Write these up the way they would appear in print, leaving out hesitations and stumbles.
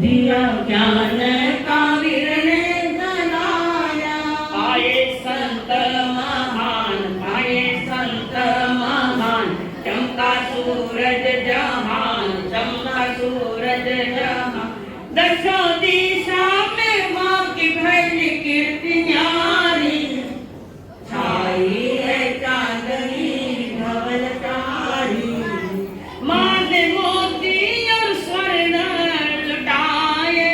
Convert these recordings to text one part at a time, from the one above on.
दिया ज्ञान का विरणे जलाया। आए संत महान, चमका सूरज जहां, दसों दिशा में माँ की भली कीर्ति न्यारी। छाई है चांदनी धवल तारी, माँ ने मोती और स्वर्ण लुटाए,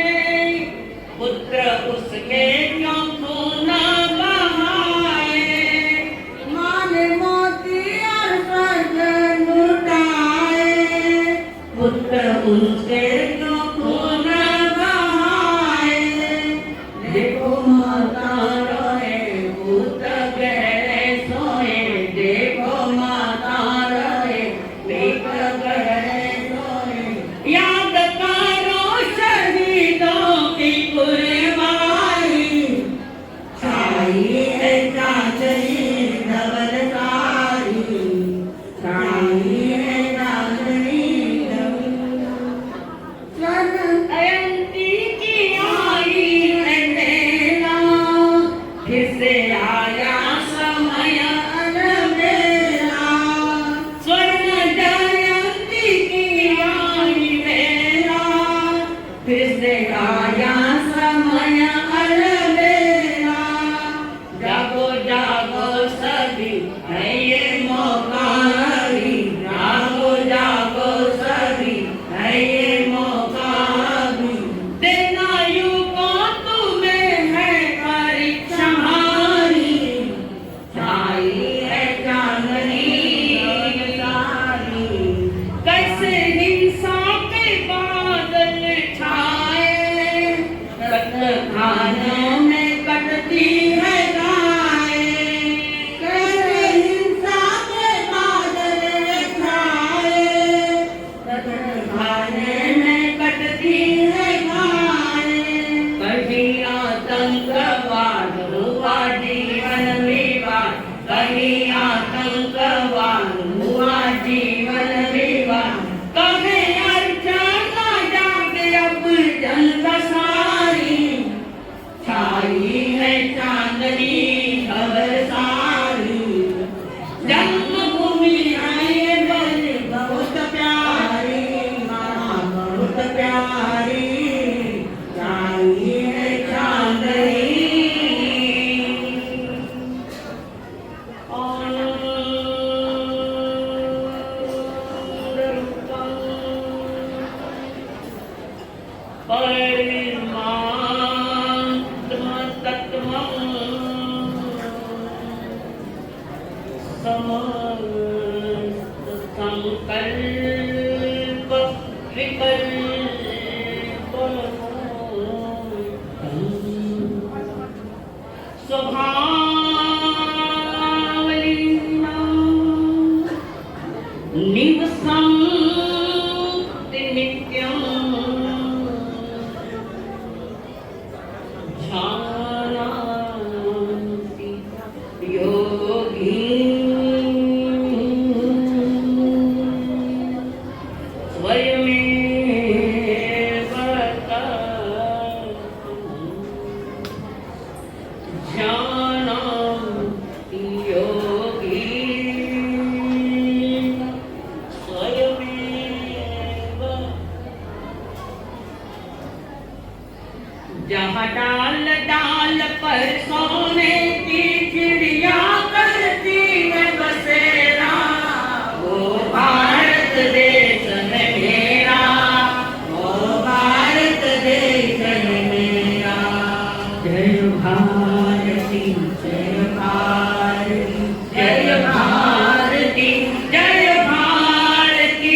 पुत्र उसके क्यों खून बहाए। माँ ने मोती और स्वर्ण लुटाए, पुत्र उसके क्यों खून बहाए। देखो माता रोए पूत गहरे सोए, देखो माता रोए पूत गहरे सोए। याद करो शहीदों की कुर्बानी, छाई है चांदनी धवल तारी, छाई है चांदनी धवल तारी। जयंती की आई है मेला, फिर से आया समय अलबेला, स्वर्ण जयंती की आई मेला, फिर से आया समय अलबेला। जागो जागो सभी है ये मौका अभी, जागो जागो सभी है ये मौका अभी। देना युगों तुम्हें है परीक्षा हमारी। छाई है चांदनी धवल तारी, कैसे हिंसा के बादल छाए, रक्त खानों में कटती है गायें। कैसे हिंसा के बादल छाए, रक्त खाने में कटती है गायें। कहीं आतंकवाद हुआ जीवन विवाद, कहीं आतंकवाद हुआ जीवन विवाद, कहे अर्चना जागे अब जनता सारी। छाई है चांदनी धवल तारी, जन्मभूमि है ये बलि बहुत प्यारी, माँ बहुत प्यारी। छाई है चांदनी संकल्प विकल्प स्वभावलिंगं निवसन्ति नित्यं जानन्ति योगी स्वयमेव जानन्ति योगी स्वयमेव। जहाँ डाल डाल पर सोने की चिड़िया करती है बसेरा, वो भारत देश है मेरा, ओ भारत देश है मेरा। जय भारती जय भारती जय भारती जय भारती।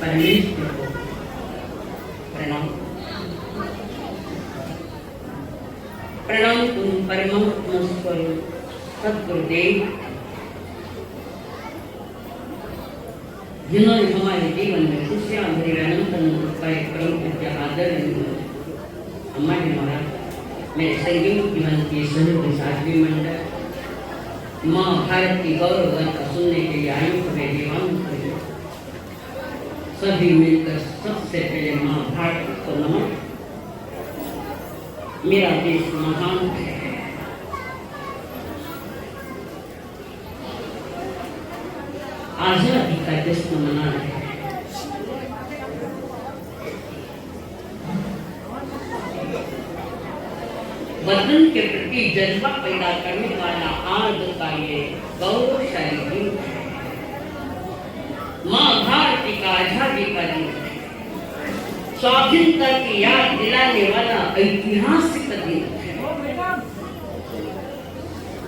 परमेश्वर को प्रणाम। प्रणाम तुम परमात्मा स्वरूप सद्गुरुदेव, जिन्होंने हमारे जीवन में खुशियां भरी अनंत अनंत पाए। परम पूज्य आदरणीय मेरे संगीत जीवन के सहयोगी साथी मंडल, माँ भारत की गौरव गाथा सुनने के लिए आयु हमें दीवान करिए। सभी मिलकर सबसे पहले माँ भारत को नमन। मेरा देश महान है, आजादी का जश्न मना रहे हैं। वतन के प्रति जज्बा पैदा करने वाला आज का ये गौरवशाली दिन है। माँ भारती का आजादी का दिन है, स्वाधीनता की याद दिलाने वाला ऐतिहासिक दिन है।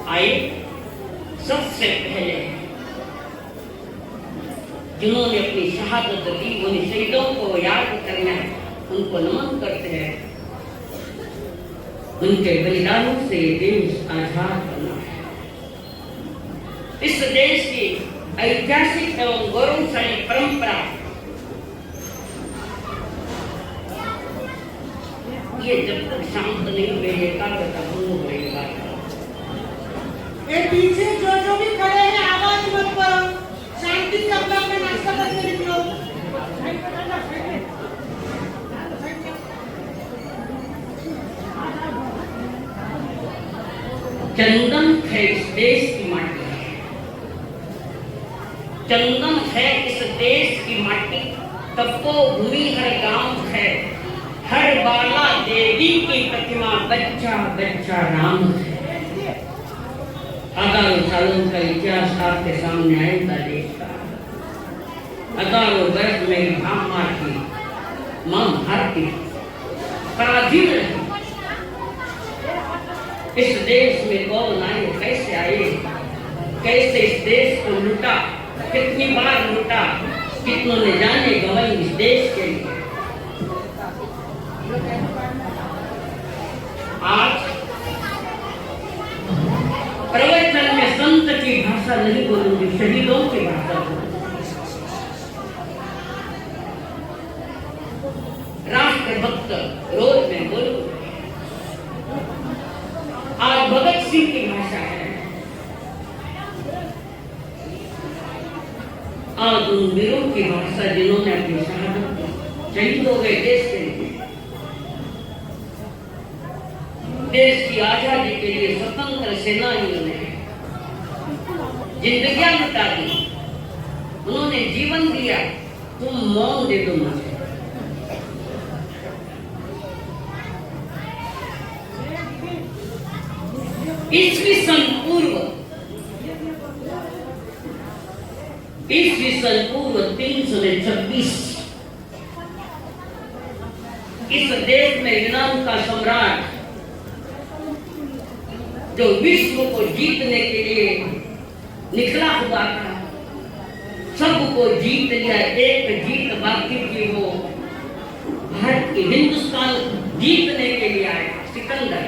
आइए सबसे पहले जिन्होंने अपनी शहादत दी उन शहीदों को याद करना है, उनको नमन करते हैं। उनके बलिदानों से देश आजाद बना है। इस देश की ऐतिहासिक एवं गौरवशाली परंपरा ये जब तक शांत नहीं हुए एकाग्रता भंग हो रहेगा। ये पीछे जो भी खड़े हैं आवाज मत करो, शांति से अपना अपना नाश्ता करके निकलो। चंदन है इस देश की माटी, चंदन है इस देश की माटी। तपोभूमि हर गांव है, हर बाला देवी की प्रतिमा, बच्चा बच्चा राम है। हजारों सालों का इतिहास आपके सामने आएगा देश का। हजारों वर्ष में ब्राह्मण की मां भारती पराधीन रही। इस देश में कौन आए, कैसे आए, कैसे इस देश को लूटा, कितनी बार लूटा, कितनों ने जाने गंवाई इस देश के लिए। आज प्रवचन में संत की भाषा नहीं बोलूंगी, शहीदों की भाषा बोलूंगी। राष्ट्रभक्त रोज में बोलूंगी। आज भगत सिंह की भाषा है। आज उन वीरों की भाषा जिन्होंने अपनी शहादत दी, शहीद हो गए देश के लिए, देश की आजादी के लिए स्वतंत्र सेनानियों ने जिंदगियां लुटा दी, उन्होंने जीवन दिया। तुम मौन दे दो मुझे। ईस्वी सन पूर्व 326 इस देश में यूनान का सम्राट जो विश्व को जीतने के लिए निकला हुआ था, सबको जीत लिया। एक जीत बाकी थी, वो भारत की हिंदुस्तान जीतने के लिए आया सिकंदर।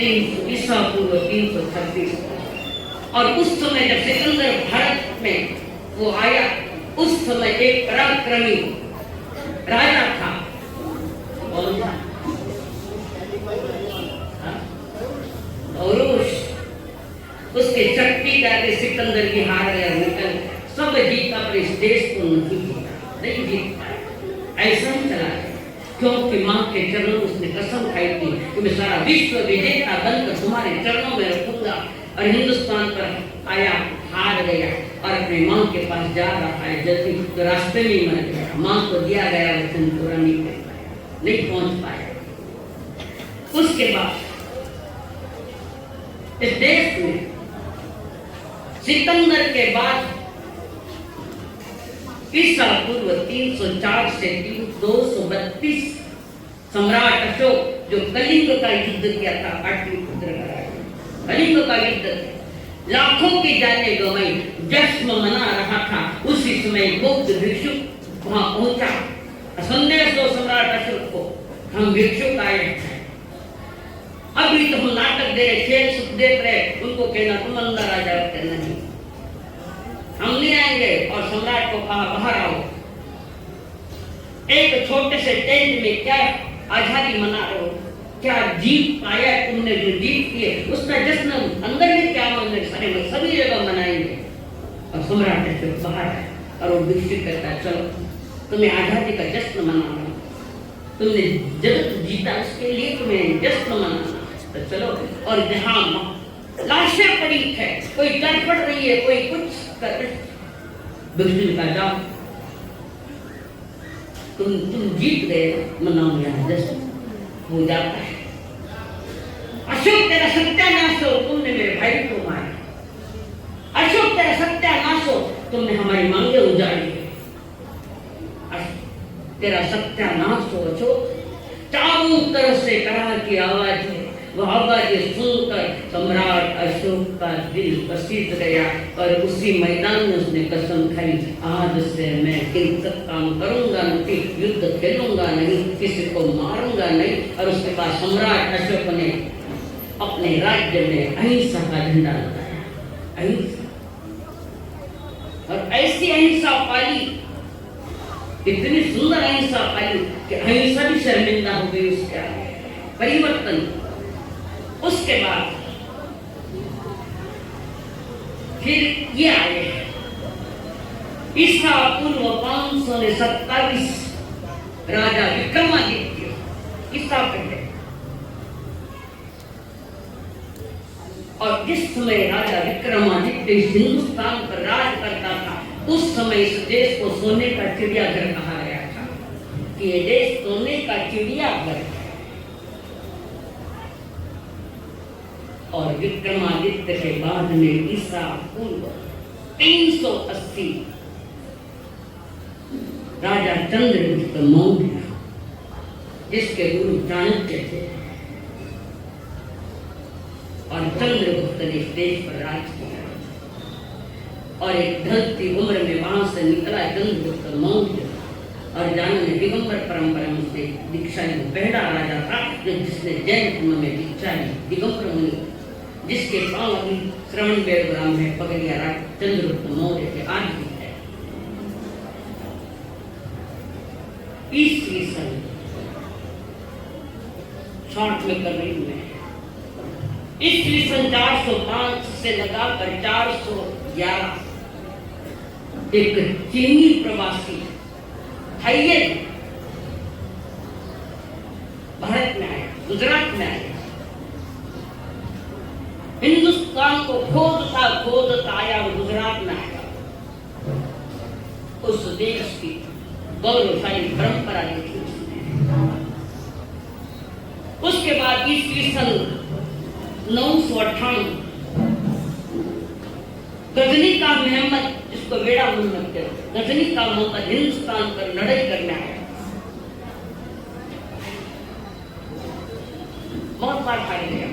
ईसा पूर्व 326। और उस समय जब सिकंदर भारत में वो आया, उस समय एक पराक्रमी राजा था। कौन था? औरूस। उसके शक्ति करके सिकंदर की हार गया, निकल सब जीता, पर इस देश को नहीं जीत पाया। ऐसा ही चला गया, क्योंकि मां के चरणों उसने कसम खाई थी कि मैं सारा विश्व विजेता बनकर तुम्हारे चरणों में रखूंगा। और हिंदुस्तान पर आया, हार गया और अपने मां के पास जा रहा है, जल्दी तो रास्ते में ही मर गया। मां को दिया गया वचन पूरा नहीं कर पाया, नहीं पहुंच पाया। उसके बाद इस देश में सिकंदर के बाद ईसा पूर्व 304 से 232 सम्राट अशोक जो कलिंग का युद्ध किया था, पाटलिपुत्र का कलिंग का युद्ध, लाखों की जानें गंवाई, जश्न मना रहा था। उसी समय बौद्ध भिक्षु वहां पहुंचा, संदेश दो सम्राट अशोक को, हम भिक्षुक आए हैं, अभी तो हम नाटक दे रहे, खेल सुख देख रहे। उनको कहना तुम अंदर आ जाओ, कहना नहीं, हम नहीं आएंगे। और सम्राट को कहा बाहर आओ। एक छोटे से टेंट में क्या आजादी मना रहे हो, क्या जीत पाया तुमने, जो जीत किए उसका जश्न अंदर में क्या मंदिर सारे में सभी जगह मनाएंगे। और सम्राट ऐसे बाहर है और वो विकसित करता है, चलो तुम्हें आजादी का जश्न मनाना, तुमने जगत जीता उसके लिए तुम्हें जश्न मनाना, तो चलो। और जहां लाशें पड़ी है, कोई तड़पड़ रही है, कोई कुछ कर, विकसित का जाओ, तुम जीत गए, मनाओ यहाँ जश्न हो जाता है। अशोक तेरा सत्यानाश हो, तुमने मेरे भाई को मारा। अशोक तेरा सत्यानाश हो, तुमने हमारी मांगे उजाड़ी। तेरा सत्यानाश हो अशोक। चारों तरफ से कराह की आवाज है, वह आवाज सुनकर सम्राट अशोक का दिल पसीज गया और उसी मैदान में उसने कसम खाई, आज से मैं हिंसक काम करूंगा नहीं, युद्ध खेलूंगा नहीं, किसी को मारूंगा नहीं। और उसके बाद सम्राट अशोक ने अपने राज्य में अहिंसा का झंडा लगाया, अहिंसा। और ऐसी अहिंसा पाली, इतनी सुंदर अहिंसा पाली कि अहिंसा भी शर्मिंदा हो गई उसके आगे। परिवर्तन उसके बाद फिर ये आए ईसा पूर्व 527 राजा विक्रमादित्य, ईसा पहले। और जिस समय राजा विक्रमादित्य हिंदुस्तान पर राज करता था, उस समय इस देश को सोने का चिड़ियाघर कहा गया था कि ये देश सोने का चिड़ियाघर है। और विक्रमादित्य के बाद में ईसा पूर्व 380 राजा चंद्रगुप्त मौर्य, जिसके गुरु चाणक्य थे, और चंद्रगुप्त ने इस देश पर राज किया। और एक ढलती उम्र में वहां से निकला चंद्रगुप्त मौर्य, और जानो ने दिगंबर परंपरा से दीक्षा ली। पहला राजा था जिसने जैन धर्म में दीक्षा ली, दिगंबर मुनि, जिसके पांव अभी श्रवण बेलग्राम में पगड़िया राज चंद्रगुप्त मौर्य के आज भी है। ईस्वी सन शॉर्ट में कर रही हूं मैं, ईस्वी सन 405 से लगाकर 411 एक चीनी प्रवासी हय्यर भारत में आया, गुजरात में आया, हिंदुस्तान को खोदता आया और गुजरात में आया। उस देश की गौरवशाली परंपरा देखी उसने। उसके बाद ईस्वी सन 998 गजनी का मोहम्मद, जिसको वेड़ा मोहम्मद कहते, गजनी का मोहम्मद हिंदुस्तान पर लड़ाई करने आया। बहुत बार हार गया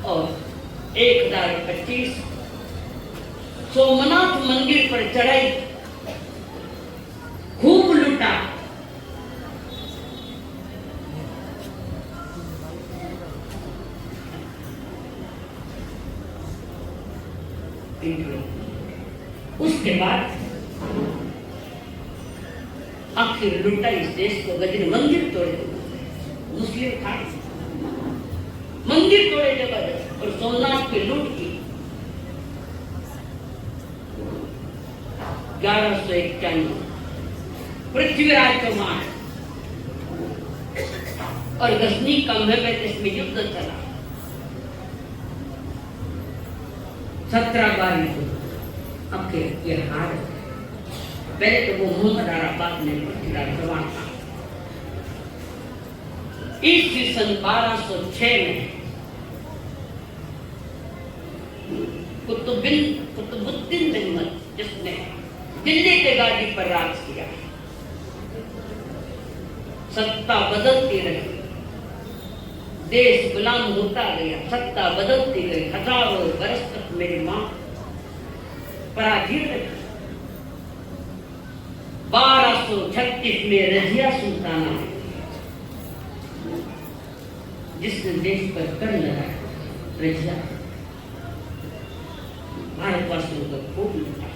और 1025 सोमनाथ मंदिर पर चढ़ाई, खूब लूटा। उसके बाद आखिर लूटा इस देश को, गजनी मंदिर तोड़े, मुस्लिम था, मंदिर तोड़े जबरदस्त, और सोमनाथ की लूट की। 1191 पृथ्वीराज चौहान और गजनी का मोहम्मद, इसमें युद्ध चला। 17 बार युद्ध, अब ये हार। पहले तो वो मोहम्मद आराबाद में पृथ्वीराज चौहान था। ईस्वी सन 1206 में कुतुबुद्दीन महमूद, जिसने दिल्ली के गादी पर राज किया, सत्ता बदलती रही, देश गुलाम होता गया, सत्ता बदलती गई। हजारों वर्ष तक मेरी मां पराधीन रही। 1236 में रजिया सुल्ताना, जिसने देश पर कर लगाया, रजिया भारतवासियों को खूब लूटा।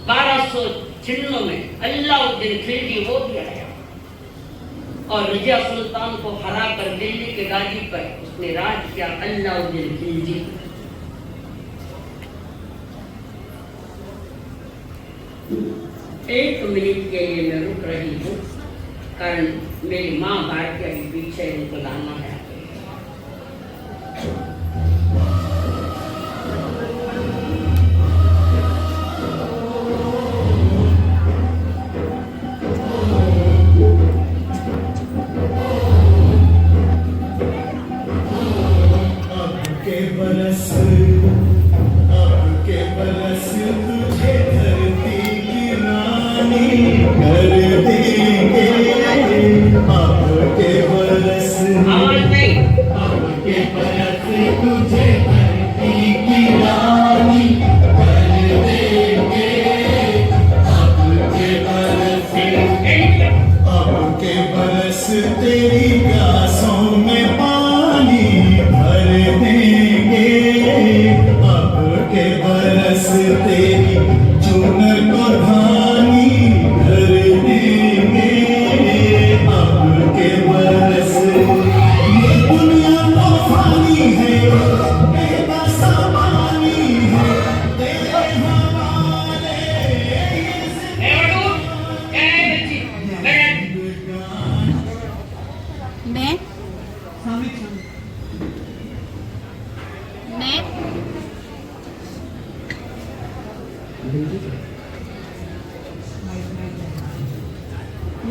1296 में अल्लाउद्दीन खिलजी वो भी आया, और रजिया सुल्तान को हरा कर दिल्ली के गाजी पर उसने राज किया अलाउद्दीन खिलजी। एक मिनट के लिए मैं रुक रही हूँ, कारण मेरी माँ भारती अभी पीछे उनको लाना है।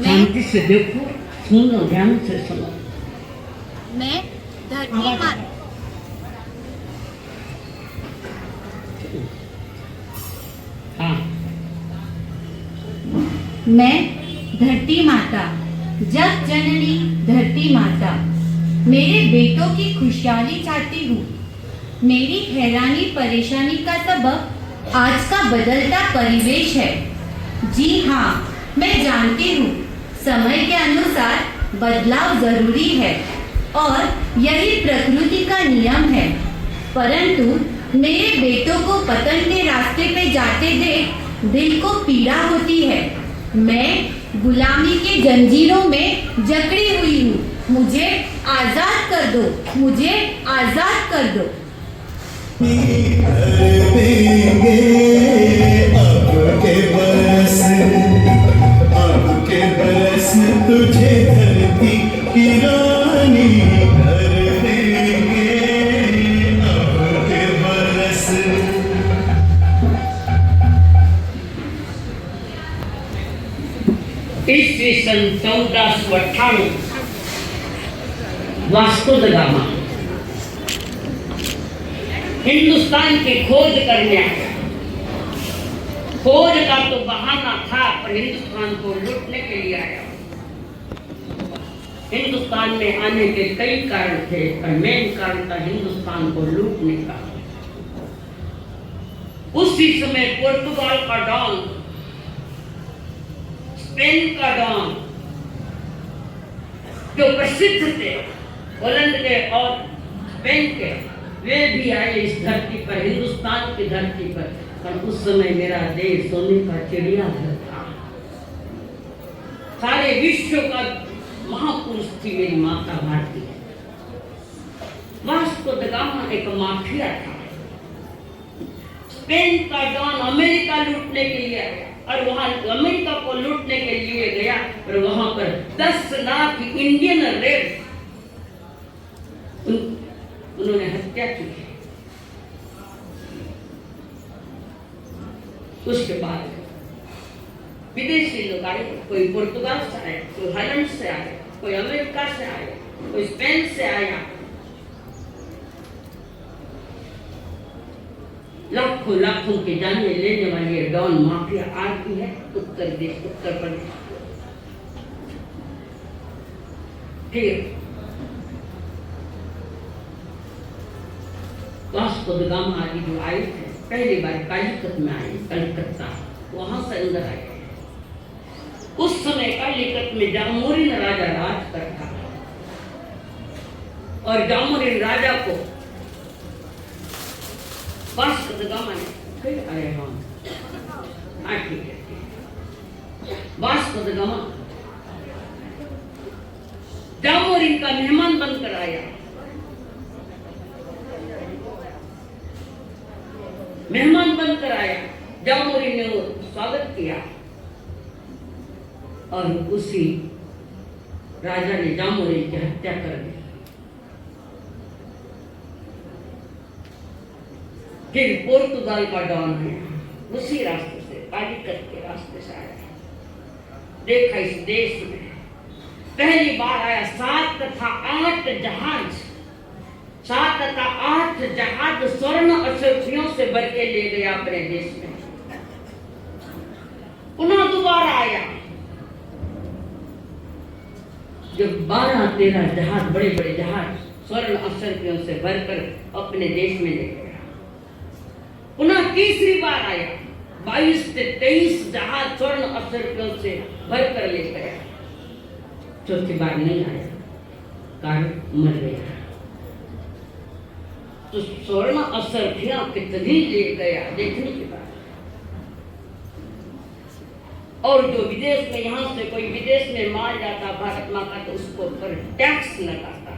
शांति से देखो, सुनो, ध्यान से सुनो। मैं धरती माता, हाँ, मैं धरती माता, जग जननी धरती माता, मेरे बेटों की खुशहाली चाहती हूँ। मेरी हैरानी परेशानी का सबब आज का बदलता परिवेश है। जी हाँ, मैं जानती हूँ समय के अनुसार बदलाव जरूरी है और यही प्रकृति का नियम है, परंतु मेरे बेटों को पतन के रास्ते पे जाते देख दिल को पीड़ा होती है। मैं गुलामी के जंजीरों में जकड़ी हुई हूँ। मुझे आजाद कर दो, मुझे आजाद कर दो। तुझे धरती की रानी कर देंगे अब के बरस। ईस्वी सन 1498 वास्को द गामा हिंदुस्तान की खोज करने आया। खोज का तो बहाना था, पर हिंदुस्तान को लूटने के लिए आया। हिंदुस्तान में आने के कई कारण थे, पर मेन कारण था हिंदुस्तान को लूटने का। उसी समय पुर्तगाल का डॉन, स्पेन का डॉन, जो प्रसिद्ध थे होलैंड के और स्पेन के, वे भी आए इस धरती पर, हिंदुस्तान की धरती पर। पर उस समय मेरा देश सोने का चिड़ियाघर था। सारे विश्व का महापुरुष थी मेरी माता भारती। वास्को द गामा एक माफिया था। स्पेन का डॉन अमेरिका लूटने के लिए आया और वहां अमेरिका को लूटने के लिए गया, और वहां पर 10 लाख इंडियन रेड उन्होंने हत्या की। उसके बाद विदेशी लोग आए, कोई पुर्तगाल से आया, कोई हॉलैंड से आया, कोई अमेरिका से आया, कोई स्पेन से आया। लाखों लाखों के जाने लेने वाली डॉन माफिया आज भी है उत्तर प्रदेश। फिर वास्को द गामा आदि जो आए थे, पहली बार कालीकत में आए, कलकत्ता, वहां से अंदर आए। उस समय कालीकत में जामोरिन राजा राज करता था, और जामोरिन राजा को वास्को द गामा ने फिर आए हम, ठीक है, वास्को द गामा जामोर इनका मेहमान बनकर आया। मेहमान बनकर आया, जामोरी ने वो स्वागत किया और उसी राजा ने जामोरी की हत्या कर दी। फिर पोर्तुगाल का डॉन है, उसी रास्ते से, कालीकट के रास्ते से आया। देखा इस देश में पहली बार आया 7 तथा 8 जहाज, 7 तथा 8 जहाज स्वर्ण अशर्फियों से भर के ले गया अपने देश में। पुनः दोबारा आया जब 12-13 जहाज, बड़े बड़े जहाज स्वर्ण अशर्फियों से भरकर अपने देश में ले गया। पुनः तीसरी बार आया, 22 से 23 जहाज स्वर्ण अशर्फियों से भरकर ले गया। चौथी बार नहीं आया, कारण मर गया। तो स्वर्ण अशर्फियां कितनी ले गया देखने की बात। और जो विदेश में, यहाँ से कोई विदेश में माल जाता भारत माँ का, तो उसको पर टैक्स लगाता,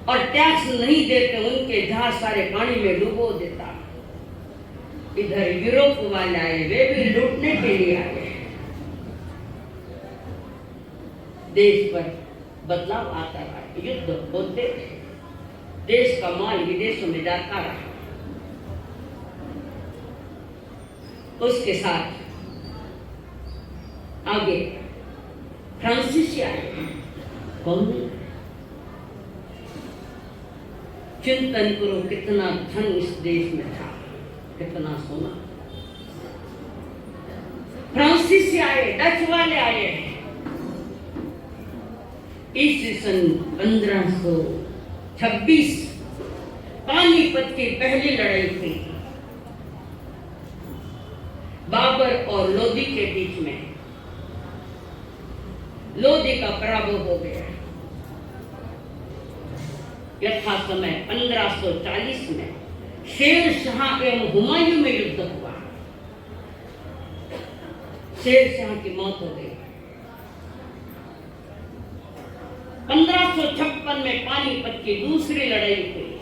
और टैक्स नहीं देते उनके जहाज सारे पानी में डुबो देता। इधर यूरोप वाले आए, वे भी लूटने के लिए आए। देश पर बदलाव आता रहा, युद्ध होते थे, देश का माल विदेशों में जाता रहा। उसके साथ आगे फ्रांसीसी आए। कौन? चिंतन करो कितना धन इस देश में था, कितना सोना। फ्रांसीसी आए, डच वाले आए। ईस्वी सन 1526 पानीपत की पहली लड़ाई हुई, बाबर और लोदी के बीच में। लोदी का पराभव हो गया। यथा समय 1540 में शेर शाह एवं हुमायूं में युद्ध हुआ। शेर शाह की मौत हो गई। 1556 में पानीपत की दूसरी लड़ाई हुई।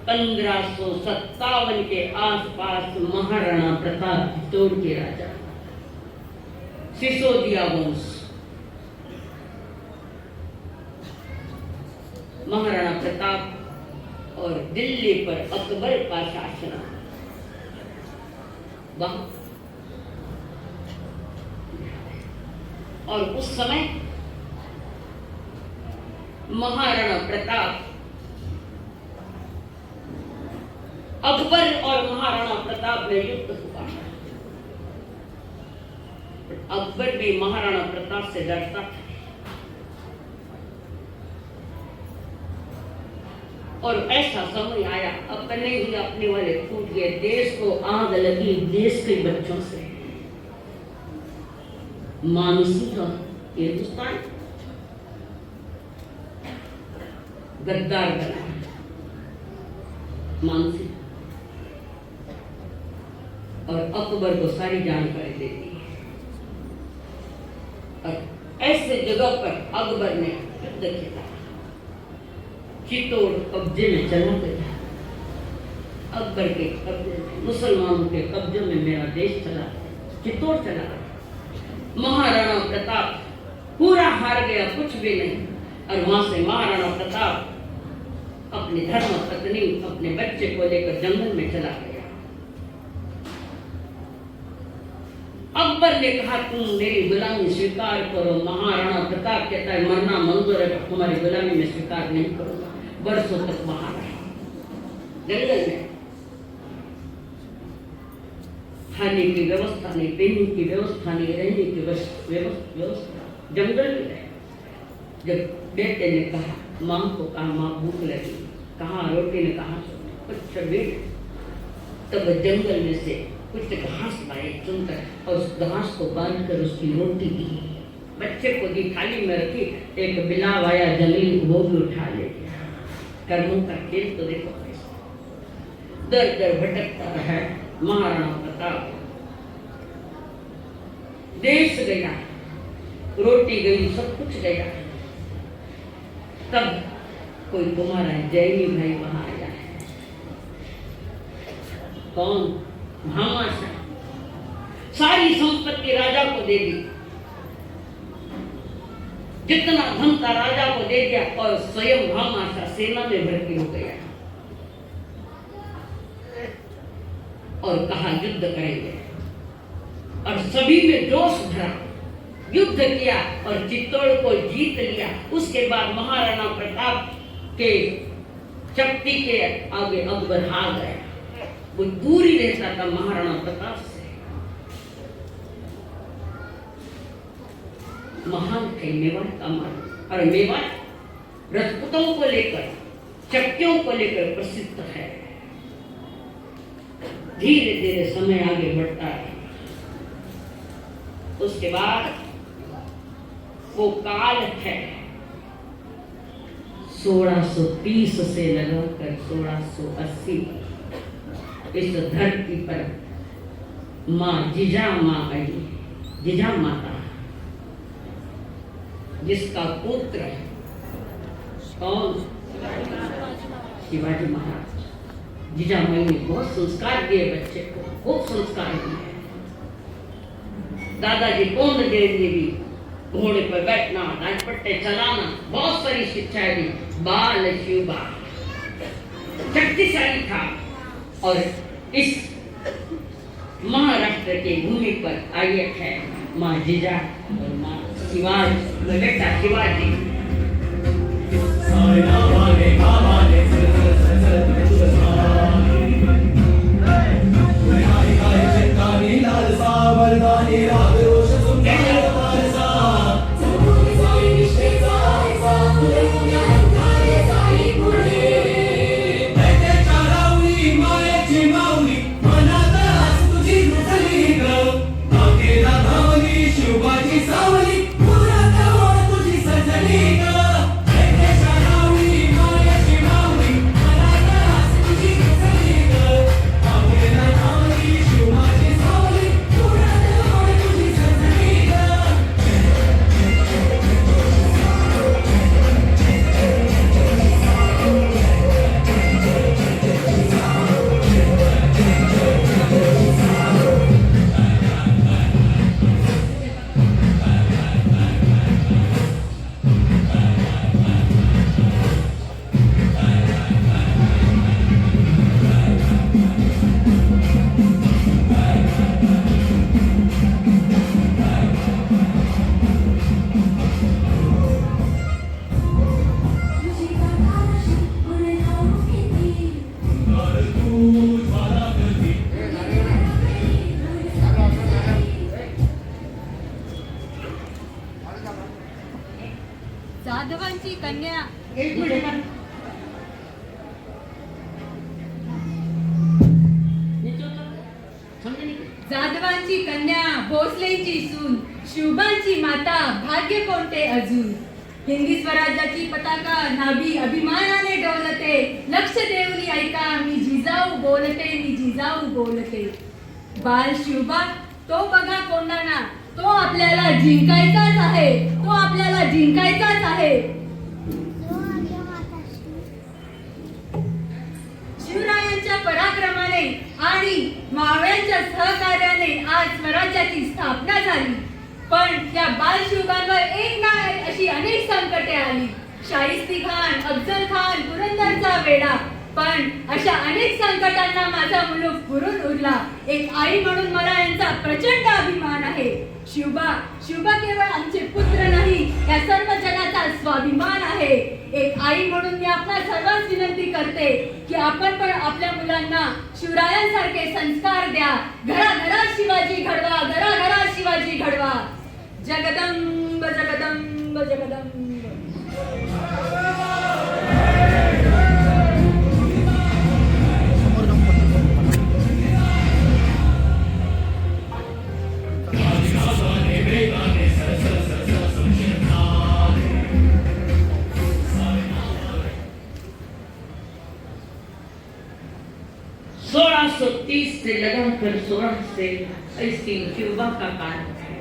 1557 के आसपास महाराणा प्रताप चित्तौड़ के राजा, सिसोदिया वंश, महाराणा प्रताप और दिल्ली पर अकबर का शासन। और उस समय महाराणा प्रताप, अकबर और महाराणा प्रताप में युद्ध हुआ। अकबर भी महाराणा प्रताप से डरता था, और ऐसा समय आया अपने ही अपने वाले फूट गए। देश को आग लगी देश के बच्चों से। मानसी का हिंदुस्तान गद्दार बना, मानसी, और अकबर को सारी जानकारी दे दी। और ऐसे जगह पर अकबर ने युद्ध किया। चित्तौड़ कब्जे में चला गया। अकबर के कब्जे में, मुसलमानों के कब्जे में मेरा देश चला, चित्तौड़ चला। महाराणा प्रताप पूरा हार गया, कुछ भी नहीं। और वहां से महाराणा प्रताप अपनी धर्म पत्नी, अपने बच्चे को लेकर जंगल में चला गया। अकबर ने कहा तुम मेरी गुलामी स्वीकार करो। महाराणा प्रताप कहता है मरना मंजूर है, तुम्हारी गुलामी में स्वीकार नहीं करूंगा। वर्षों तक वहां रहा जंगल में। खाने की व्यवस्था नहीं, पीने की व्यवस्था नहीं, रहने की व्यवस्था, जंगल में रहे। जब बेटे ने कहा, माँ को कहा माँ भूख लगी, कहा रोटी ने कहा कुछ भी। तब जंगल में से कुछ घास लाए चुनकर, और उस घास को बांध कर उसकी रोटी दी, बच्चे को दी, थाली में रखी। एक बिलाव आया जंगली, वो भी उठा ले गया। कर्मों का खेल तो देखो, दर दर भटकता है महाराणा प्रताप। देश गया, रोटी गई, सब कुछ गया। तब कोई कुमार है, जैनी भाई वहां आया है। कौन? भामाशाह। सारी संपत्ति राजा को दे दी, जितना धन था राजा को दे दिया, और स्वयं भामाशाह सेना में भर्ती हो गया और कहा युद्ध करेंगे। और सभी में जोश भरा, युद्ध किया और चित्तौड़ को जीत लिया। उसके बाद महाराणा प्रताप के शक्ति के आगे अकबर हार गया। वो दूर ही रहता था महाराणा प्रताप से। महान थे मेवाड़ का मान, और मेवाड़ राजपूतों को लेकर, शक्तियों को लेकर प्रसिद्ध है। धीरे धीरे समय आगे बढ़ता है। उसके बाद वो काल है 1630 से लगाकर 1680 इस धरती पर माँ जिजामा आई, जिजा माता, जिसका पुत्र है कौन? शिवाजी महाराज। जिजामाई ने बहुत संस्कार दिए बच्चे को, खूब संस्कार दिए। दादाजी कोंडदेव ने भी घोड़े पर बैठना, दाजपट्टे चलाना, बहुत सारी शिक्षाएं दी। बाल शिवबा शक्तिशाली था। और इस महाराष्ट्र की भूमि पर आई है माँ जिजा और माँ शिवाजी, बेटा शिवाजी। जाधवांची कन्या एक मिनिट जाधवांची कन्या, भोसलेंची सून, शिवबांची माता, भाग्य कोणते अजून. हिंदी स्वराज्याची पताका नाभी अभिमानाने डोलते. लक्ष देऊनी ऐका, मी जिजाऊ बोलते, मी जिजाऊ बोलते. बाल शिवबा तो बघा कोंडाणा, तो आपल्याला जिंकायचाच आहे, तो आपल्याला जिंकायचाच आहे. शिवरायांच्या पराक्रमाने आणि मावळ्यांच्या सहकार्याने आज स्वराज्याची स्थापना झाली. पण त्या बालशिवबांवर एक ना एक अशी अनेक संकटे आली. शाहिस्ती खान, अफजल खान, पुरंदरचा वेढा. पण अशा अनेक संकटांना माझा मुलूक पुरून उरला. एक आई म्हणून मला यांचा प्रचंड अभिमान आहे. शिवबा केवळ आमचे पुत्र नाही, या सर्व जगाचा स्वाभिमान आहे. एक आई म्हणून मी आपल्या सर्वांस विनंती करते की आपण पण आपल्या मुलांना शिवरायांसारखे संस्कार द्या. घराघरात शिवाजी घडवा, घराघरात शिवाजी घडवा. जगदंब जगदंब जगदंब. सो 30 से लगाकर 16 से ऐसी शिवबा का काल है.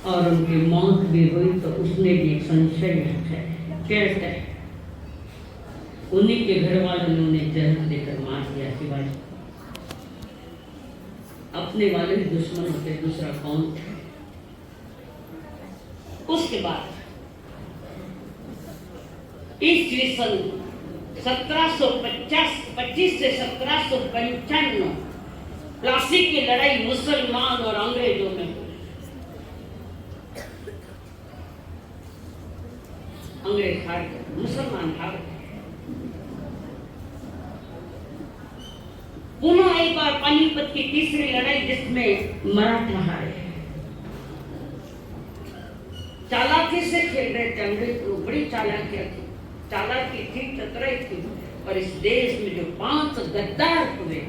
और उनकी मौत भी हुई तो उसने भी एक संशय है, कैसे उन्हीं के घर वालों ने उन्हें जहर देकर मार दिया। शिवाजी अपने वाले भी दुश्मन होते, दूसरा कौन थे। उसके बाद ईस्वी सन 1725 से 1795 प्लासी की लड़ाई मुसलमान और अंग्रेजों में हुई। अंग्रेज हार गए, मुसलमान हार गए। पुनः एक बार पानीपत की तीसरी लड़ाई जिसमें मराठा हारे। चालाकी से खेल रहे थे अंग्रेज लोग, बड़ी चालाकी थी, चतुराई थी। और इस देश में जो 5 गद्दार हुए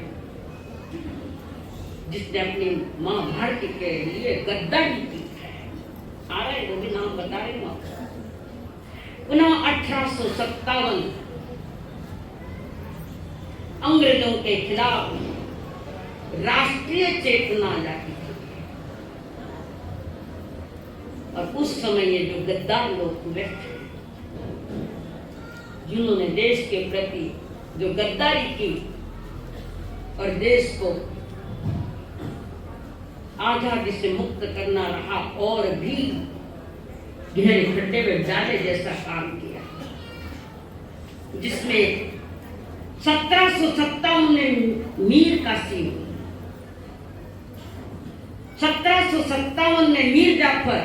जिसने अपनी मां भारती के लिए गद्दारी की है, आ रहे वो भी नाम बता रही हूँ। पुनः 1857 अंग्रेजों के खिलाफ राष्ट्रीय चेतना जागी थी। और उस समय ये जो गद्दार लोग हुए थे, जिन्होंने देश के प्रति जो गद्दारी की और देश को आजादी से मुक्त करना रहा और भी गहरे खड्डे में डाले जैसा काम किया, जिसमें 1757 में मीर कासिम, 1757 में मीर जाफर,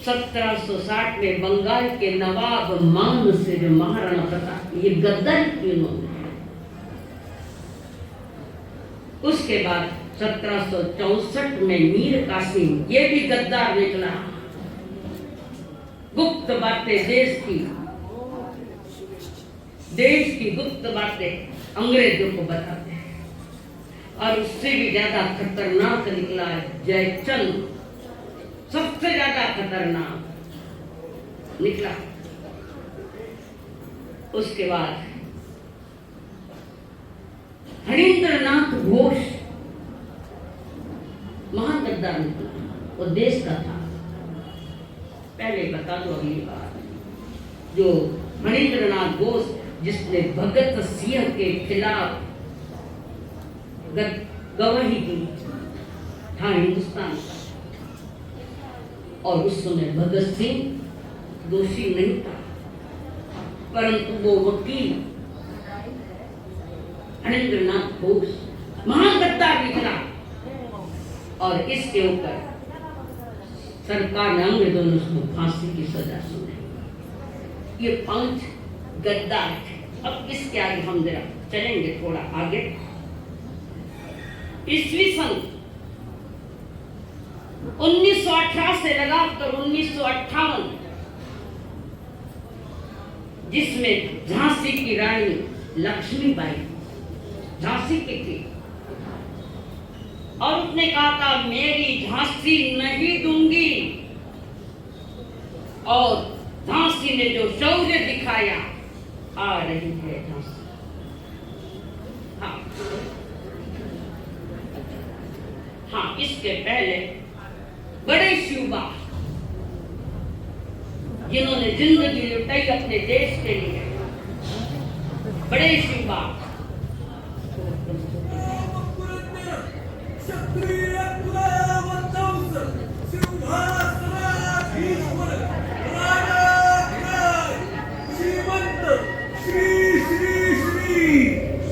1760 में बंगाल के नवाब मान सिंह महाराणा प्रताप, ये गद्दारी की उन्होंने। उसके बाद 1764 में मीर कासिम, ये भी गद्दार निकला। गुप्त बातें देश की गुप्त बातें अंग्रेजों को बताते हैं। और उससे भी ज्यादा खतरनाक निकला जयचंद, सबसे ज्यादा खतरनाक निकला। उसके बाद हरींद्रनाथ घोष, महान गद्दार निकला, वो देश का था। पहले बता दो अगली बार, जो हरींद्रनाथ घोष जिसने भगत सिंह के खिलाफ गवाही दी, था हिंदुस्तान का। और उस समय भगत सिंह दोषी नहीं था, परंतु वो वकील हरींद्रनाथ घोष महान गद्दार निकला। और इसके ऊपर सरकार ने, अंग्रेजों ने उसको फांसी की सजा सुनाई। ये 5 गद्दार थे। अब इसके आगे हम जरा चलेंगे थोड़ा आगे। ईस्वी सन 1918 से लगाकर 1958, जिसमें झांसी की रानी लक्ष्मीबाई झांसी की थी, और उसने कहा था मेरी झांसी नहीं दूंगी। और झांसी ने जो शौर्य दिखाया, आ रही है झांसी। हाँ, इसके पहले बड़े शिवबा जिन्होंने जिंदगी लुटाई अपने देश के लिए, बड़े शिवबा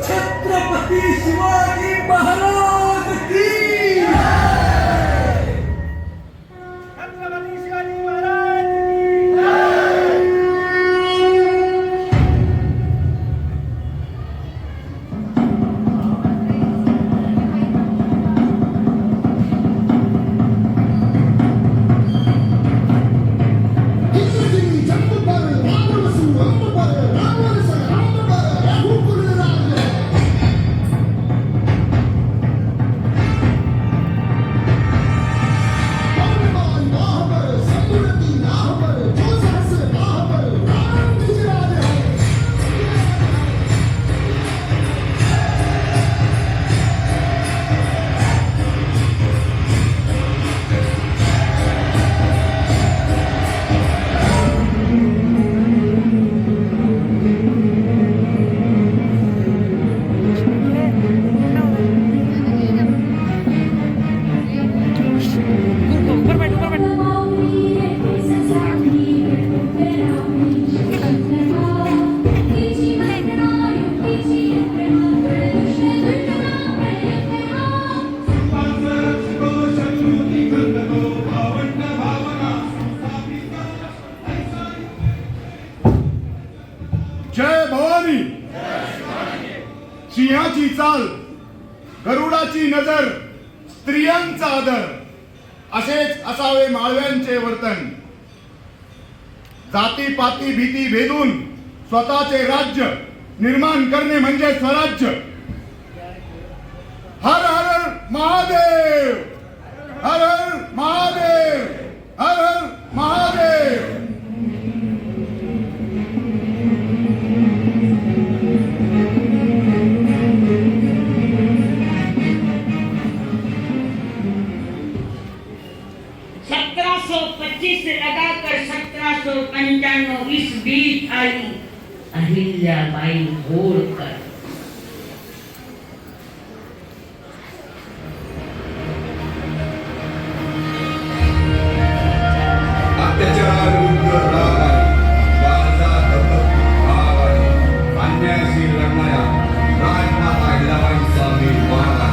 छत्रपति शिवाजी महाराज की, छत्रपति शिवाजी महाराज की। सिंहाची चाल, गरुडाची नजर, स्त्रियांचा आदर, असेच असावे माळव्यांचे वर्तन. जातीपाती भीती भेदून स्वतःचे राज्य निर्माण करणे म्हणजे स्वराज्य. हर हर महादेव, हर हर महादेव, हर हर महादेव. से लगाकर 1795 इस बीच आई अहिल्याबाई होळकर. अत्याचाराविरुद्ध लढाई, बाळाचा धर्मपीठ भावाई, अन्यायाशी लढणाऱ्या राजमाता अहिल्याबाईंचा मी मान आहे.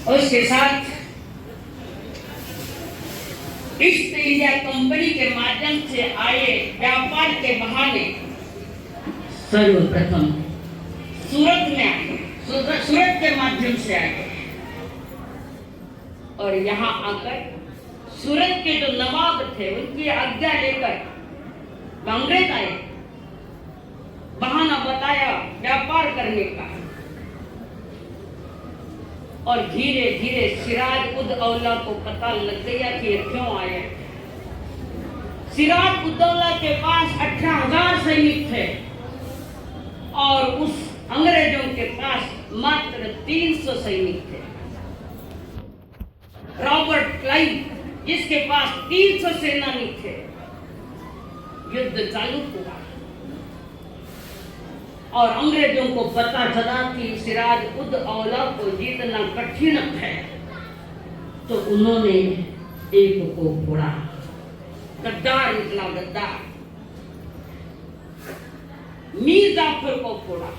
उसके साथ ईस्ट इंडिया कंपनी के माध्यम से आए व्यापार के बहाने सर्वप्रथम सूरत में आए, सूरत के माध्यम से आए और यहाँ आकर सूरत के जो नवाब थे उनकी आज्ञा लेकर अंग्रेज आए, बहाना बताया व्यापार करने का और धीरे धीरे सिराज उद औला को पता लग गया कि ये क्यों आए. सिराज उद औला के पास 18,000 सैनिक थे और उस अंग्रेजों के पास मात्र 300 सैनिक थे. रॉबर्ट क्लाइव जिसके पास 300 सेनानी थे. युद्ध चालू हुआ और अंग्रेजों को पता चला कि सिराज उद औला को जीतना कठिन है, तो उन्होंने एक को फोड़ा. गद्दार निकला, गद्दार मीर जाफर को फोड़ा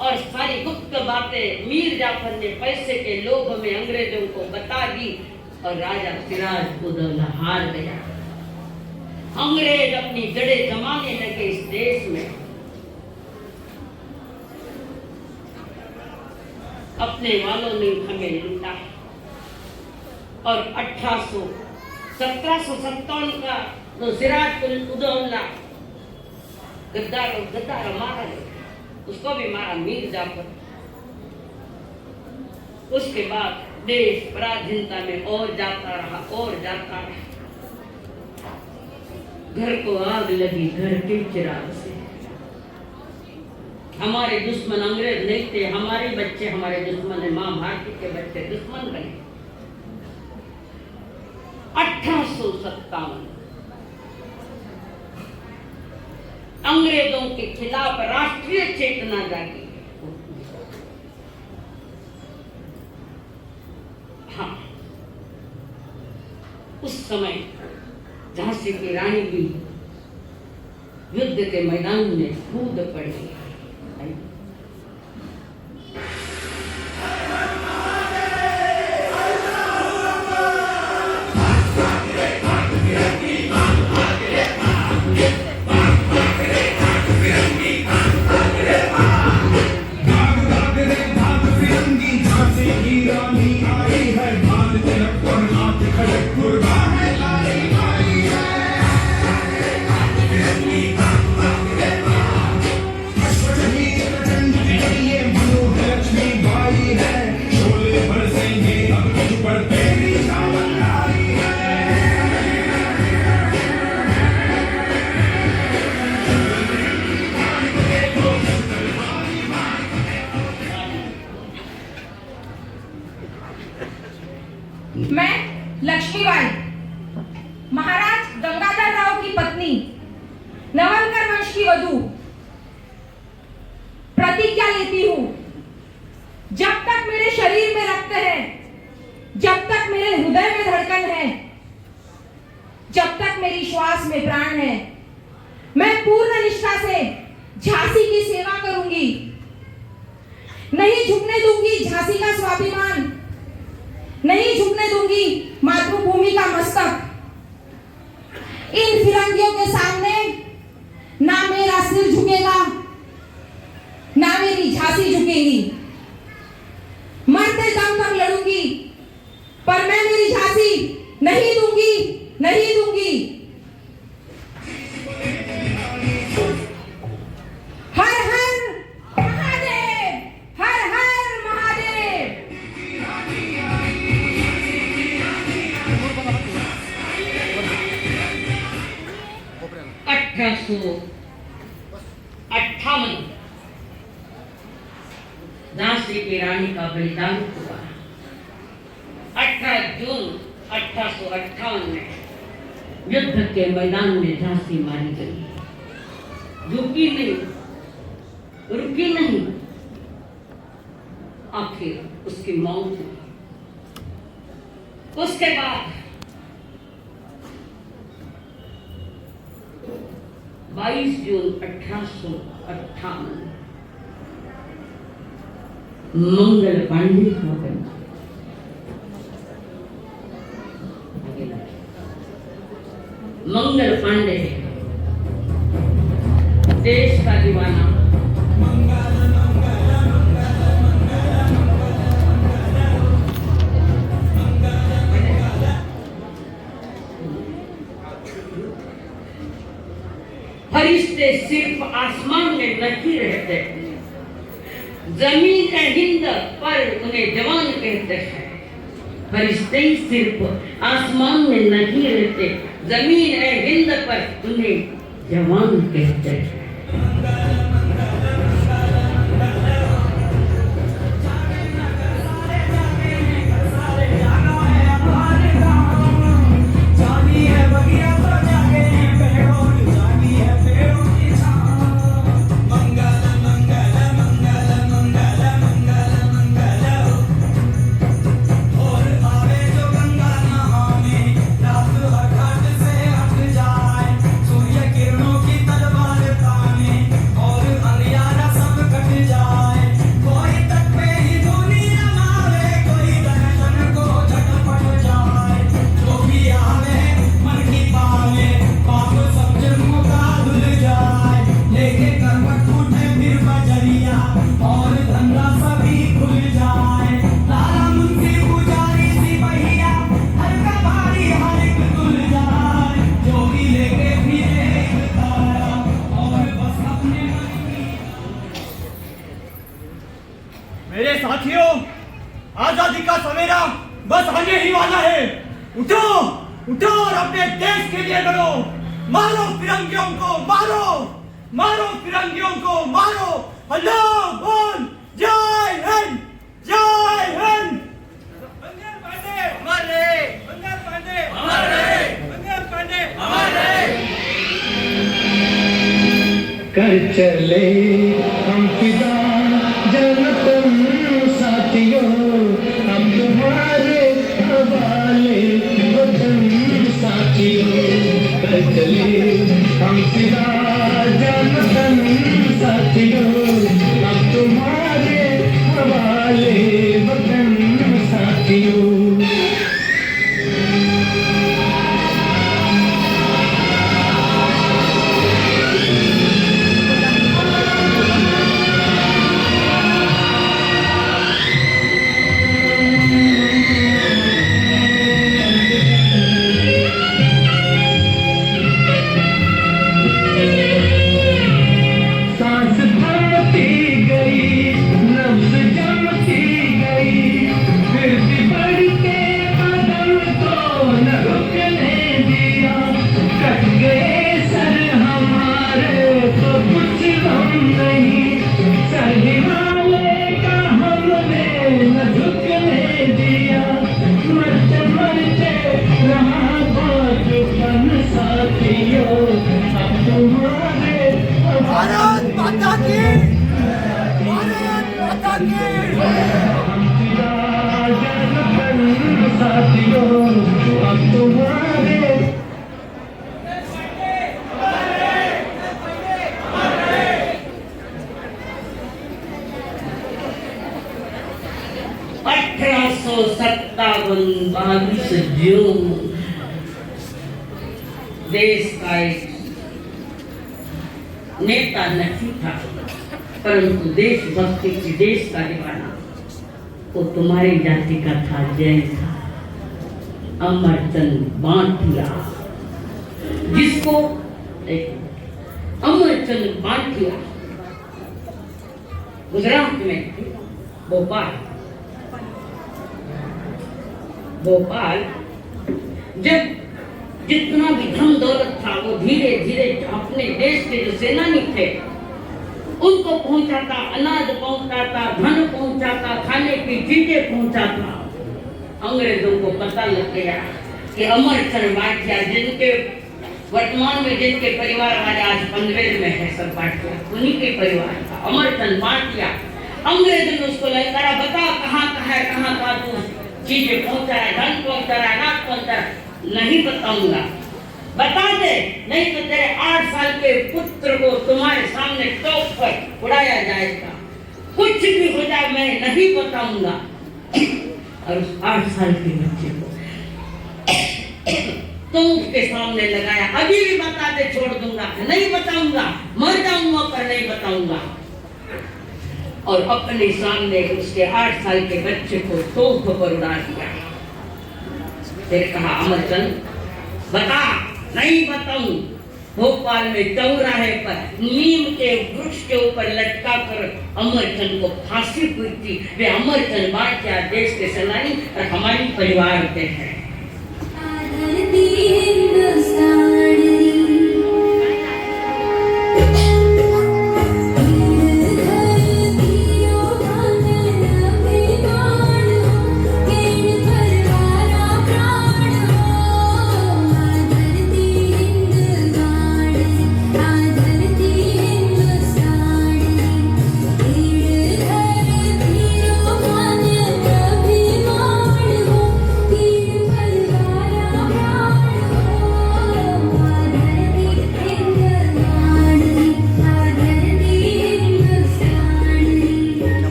और सारी गुप्त बातें मीर जाफर ने पैसे के लोभ में अंग्रेजों को बता दी और राजा सिराज उद औला हार गया. अंग्रेज अपनी जड़ें जमाने लगे इस देश में. अपने वालों ने हमें लूटा और 1757 का तो सिराज उद औला गद्दार मारा गया, उसको भी मारा मीर जाफर. उसके बाद देश पराधीनता में और जाता रहा और जाता रहा. घर को आग लगी घर के चिराग से. हमारे दुश्मन अंग्रेज नहीं थे, हमारे बच्चे हमारे दुश्मन है. मां भारती के बच्चे दुश्मन बने. 1857 अंग्रेजों के खिलाफ राष्ट्रीय चेतना जागी. हाँ, उस समय झांसी की रानी भी युद्ध के मैदान में कूद पड़ी। मैं लक्ष्मीबाई, महाराज गंगाधर राव की पत्नी, नवलकर वंश की वधू, प्रतिज्ञा लेती हूँ, जब तक मेरे शरीर में रक्त है, जब तक मेरे हृदय में धड़कन है, जब तक मेरी श्वास में प्राण है, मैं पूर्ण निष्ठा से झांसी की सेवा करूंगी। नहीं झुकने दूंगी झांसी का स्वाभिमान, नहीं झुकने दूंगी मातृभूमि का मस्तक। इन फिरंगियों के सामने ना मेरा सिर झुकेगा, ना मेरी झांसी झुकेगी। मरते दम तक लड़ूंगी, पर मैं मेरी झांसी नहीं दूंगी, नहीं दूंगी। हर हर महादेव, हर हर महादेव। 1858 झांसी की रानी का बलिदान हुआ। 18 जून 1858 में युद्ध के मैदान में झांसी मारी गई। झुकी नहीं, रुकी नहीं, आखिर उसकी मौत हुई। उसके बाद 22 जून 1858 मंगल पांडे का बना। मंगल पांडे देश का दीवाना, फरिश्ते सिर्फ आसमान में नहीं रहते, जमीन हिंद पर उन्हें जवान कहते हैं। फरिश्ते सिर्फ आसमान में नहीं रहते, जमीन हिंद पर उन्हें जवान कहते हैं। मेरे साथियों, आजादी का सवेरा बस आने ही वाला है। उठो, उठो और अपने देश के लिए लड़ो। मारो फिरंगियों को, मारो, मारो फिरंगियों को, मारो। अल्लाह बोल, जय हिंद, जय हिंद। बंगाल पांडे हमारे, बंगाल पांडे हमारे, बंगाल पांडे हमारे। कर चले हम फिदा जनतन साथियों, हम तुम्हारे हवाले वतन। की भारत माता की हम फिदा जनपन साथियों हम तुम्हारे सत्तावन 22 जून देश का एक नेता नहीं था, परंतु देशभक्ति की देश का दीवाना वो तुम्हारी जाति का था, जैन था, अमरचंद बांटिया, जिसको अमरचंद बांटिया गुजरात में थे, भोपाल जब जितना भी धन दौलत था वो धीरे धीरे अपने देश के जो सेनानी थे उनको पहुंचाता, अनाज पहुंचाता, धन पहुंचाता, खाने की चीजें पहुंचाता। अंग्रेजों को पता लग गया कि अमरचंद बांटिया, जिनके वर्तमान में जिनके परिवार वाले आज पनवेल में है, सब बांटिया उन्हीं के परिवार का अमरचंद बांटिया। अंग्रेजों ने उसको ललकारा, बता कहाँ तू चीजें पहुंचा है, धन पहुंचा है, अनाज पहुंचा है। नहीं बताऊंगा, बता दे, नहीं तो तेरे 8 साल के पुत्र को तुम्हारे सामने टोक पर उड़ाया जाएगा। कुछ भी हो जाए मैं नहीं बताऊंगा। और उस 8 साल के बच्चे को तोप के सामने लगाया, अभी भी बता दे छोड़ दूंगा, नहीं बताऊंगा, मर जाऊंगा पर नहीं बताऊंगा। और अपने सामने उसके 8 साल के बच्चे को तोप पर उड़ा दिया। फिर कहा, अमरचंद बता, नहीं बताऊं। भोपाल में चौराहे पर नीम के वृक्ष के ऊपर लटका कर अमरचंद को फांसी हुई थी। वे अमरचंद बांटिया देश के सेनानी और हमारी परिवार के हैं।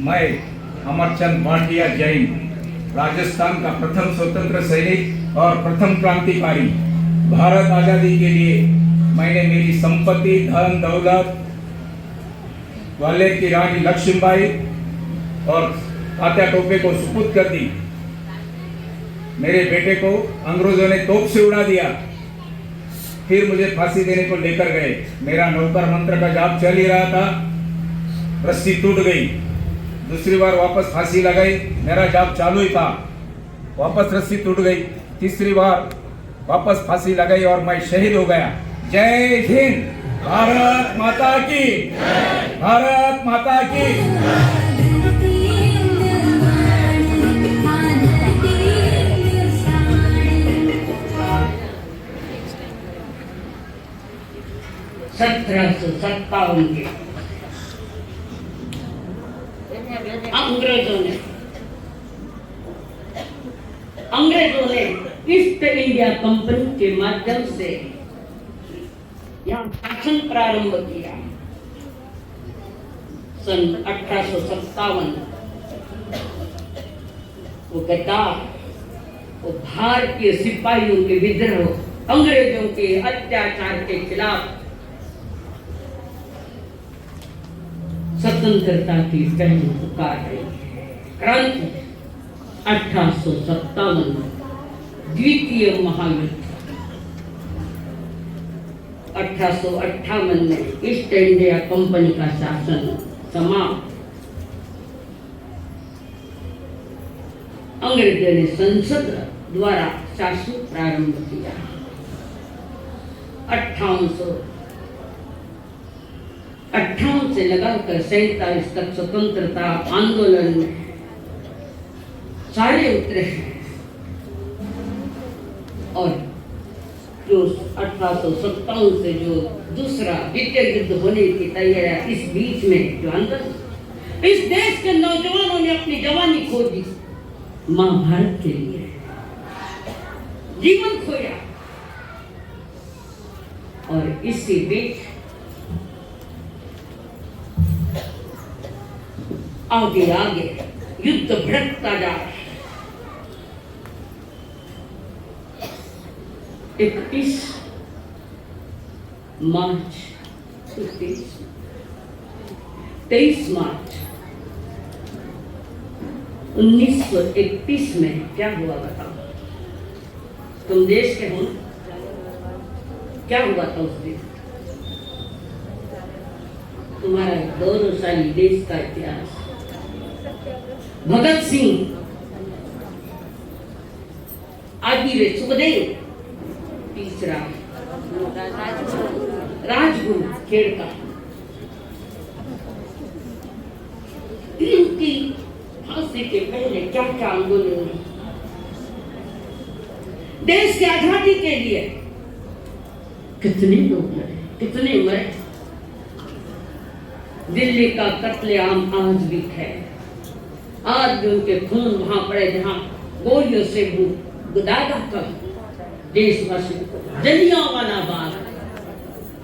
मैं अमरचंद बांटिया जैन, राजस्थान का प्रथम स्वतंत्र सैनिक और प्रथम क्रांतिकारी। भारत आजादी के लिए मैंने मेरी संपत्ति, धन दौलत, ग्वालियर की रानी लक्ष्मीबाई और तात्या टोपे को सुपुर्द कर दी। मेरे बेटे को अंग्रेजों ने तोप से उड़ा दिया, फिर मुझे फांसी देने को लेकर गए। मेरा नौकर मंत्र का जाप चल ही रहा था, रस्सी टूट गई। दूसरी बार वापस फांसी लगाई, मेरा जाप चालू ही था, वापस रस्सी टूट गई। तीसरी बार वापस फांसी लगाई और मैं शहीद हो गया। जय हिंद, भारत माता की, भारत माता की। के अंग्रेजों ने ईस्ट इंडिया कंपनी के माध्यम से यहाँ शासन प्रारंभ किया। सन 1857 वो गद्दार, वो भारतीय सिपाहियों के विद्रोह, अंग्रेजों के अत्याचार के खिलाफ स्वतंत्रता की पहली पुकार रही क्रांति 1857 द्वितीय महायुद्ध। 1858 में ईस्ट इंडिया कंपनी का शासन समाप्त। अंग्रेजों ने संसद द्वारा शासन प्रारंभ किया। 1858 से लगाकर 47 तक स्वतंत्रता आंदोलन में सारे उतरे हैं और जो 1857 से जो दूसरा द्वितीय युद्ध होने की तैयारी, इस बीच में जो अंदर इस देश के नौजवानों ने अपनी जवानी खो दी, महाभारत के लिए जीवन खोया। और इसी बीच आगे आगे युद्ध भड़कता जा रहा है। 31 मार्च 23 मार्च 1931 में क्या हुआ बताओ? तुम देश के हो ना? क्या हुआ था उस दिन? तुम्हारा गौरवशाली देश का इतिहास। भगत सिंह, आदिरे सुखदेव, तीसरा राजगुरु खेड़का, इनकी फांसी के पहले क्या क्या आंदोलन हुए देश की आजादी के लिए? कितने लोग मरे, कितने मरे। दिल्ली का कत्लेआम आज भी है। आज भी उनके खून वहां पड़े जहां गोलियों से गुदागा कर देशवासी को। जलियांवाला बाग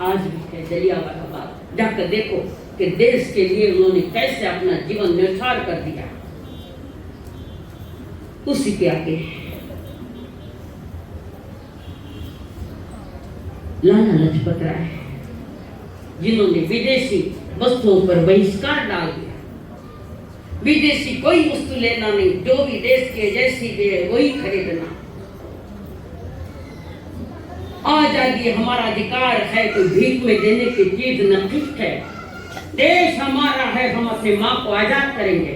आज भी है, जलियांवाला बाग। जाकर देखो कि देश के लिए उन्होंने कैसे अपना जीवन न्यौछावर कर दिया। उसी के आगे लाला लाजपत राय, जिन्होंने विदेशी वस्तुओं पर बहिष्कार डाल दिया। विदेशी कोई वस्तु लेना नहीं, जो भी देश के जैसी भी है वही खरीदना। आजादी हमारा अधिकार है, तो भीख में देने की चीज न ठीक है। देश हमारा है, हम अपनी माँ को आजाद करेंगे।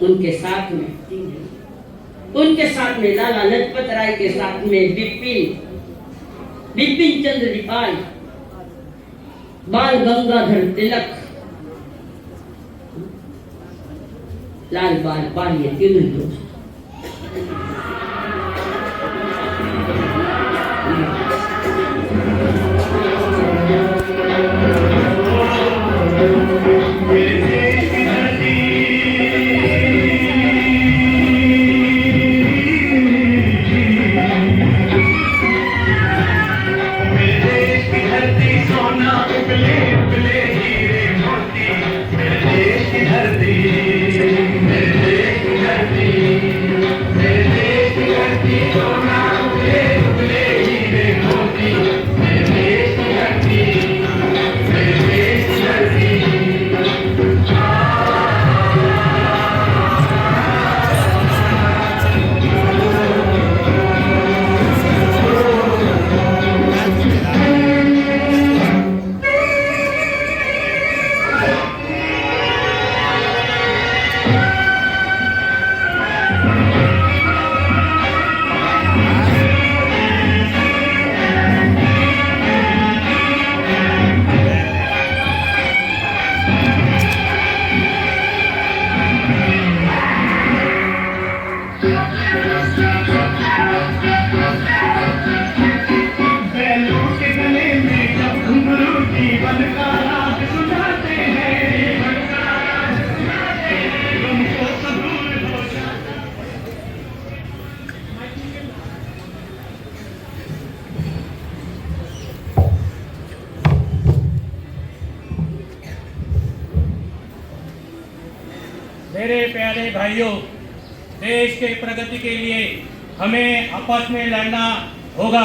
उनके साथ में लाला लाजपत राय के साथ में बिपिन चंद्र पाल, बाल गंगाधर तिलक, लाल बाल पाल, ये तीनों लोग। मेरे प्यारे भाइयों, देश के प्रगति के लिए हमें आपस में लड़ना होगा।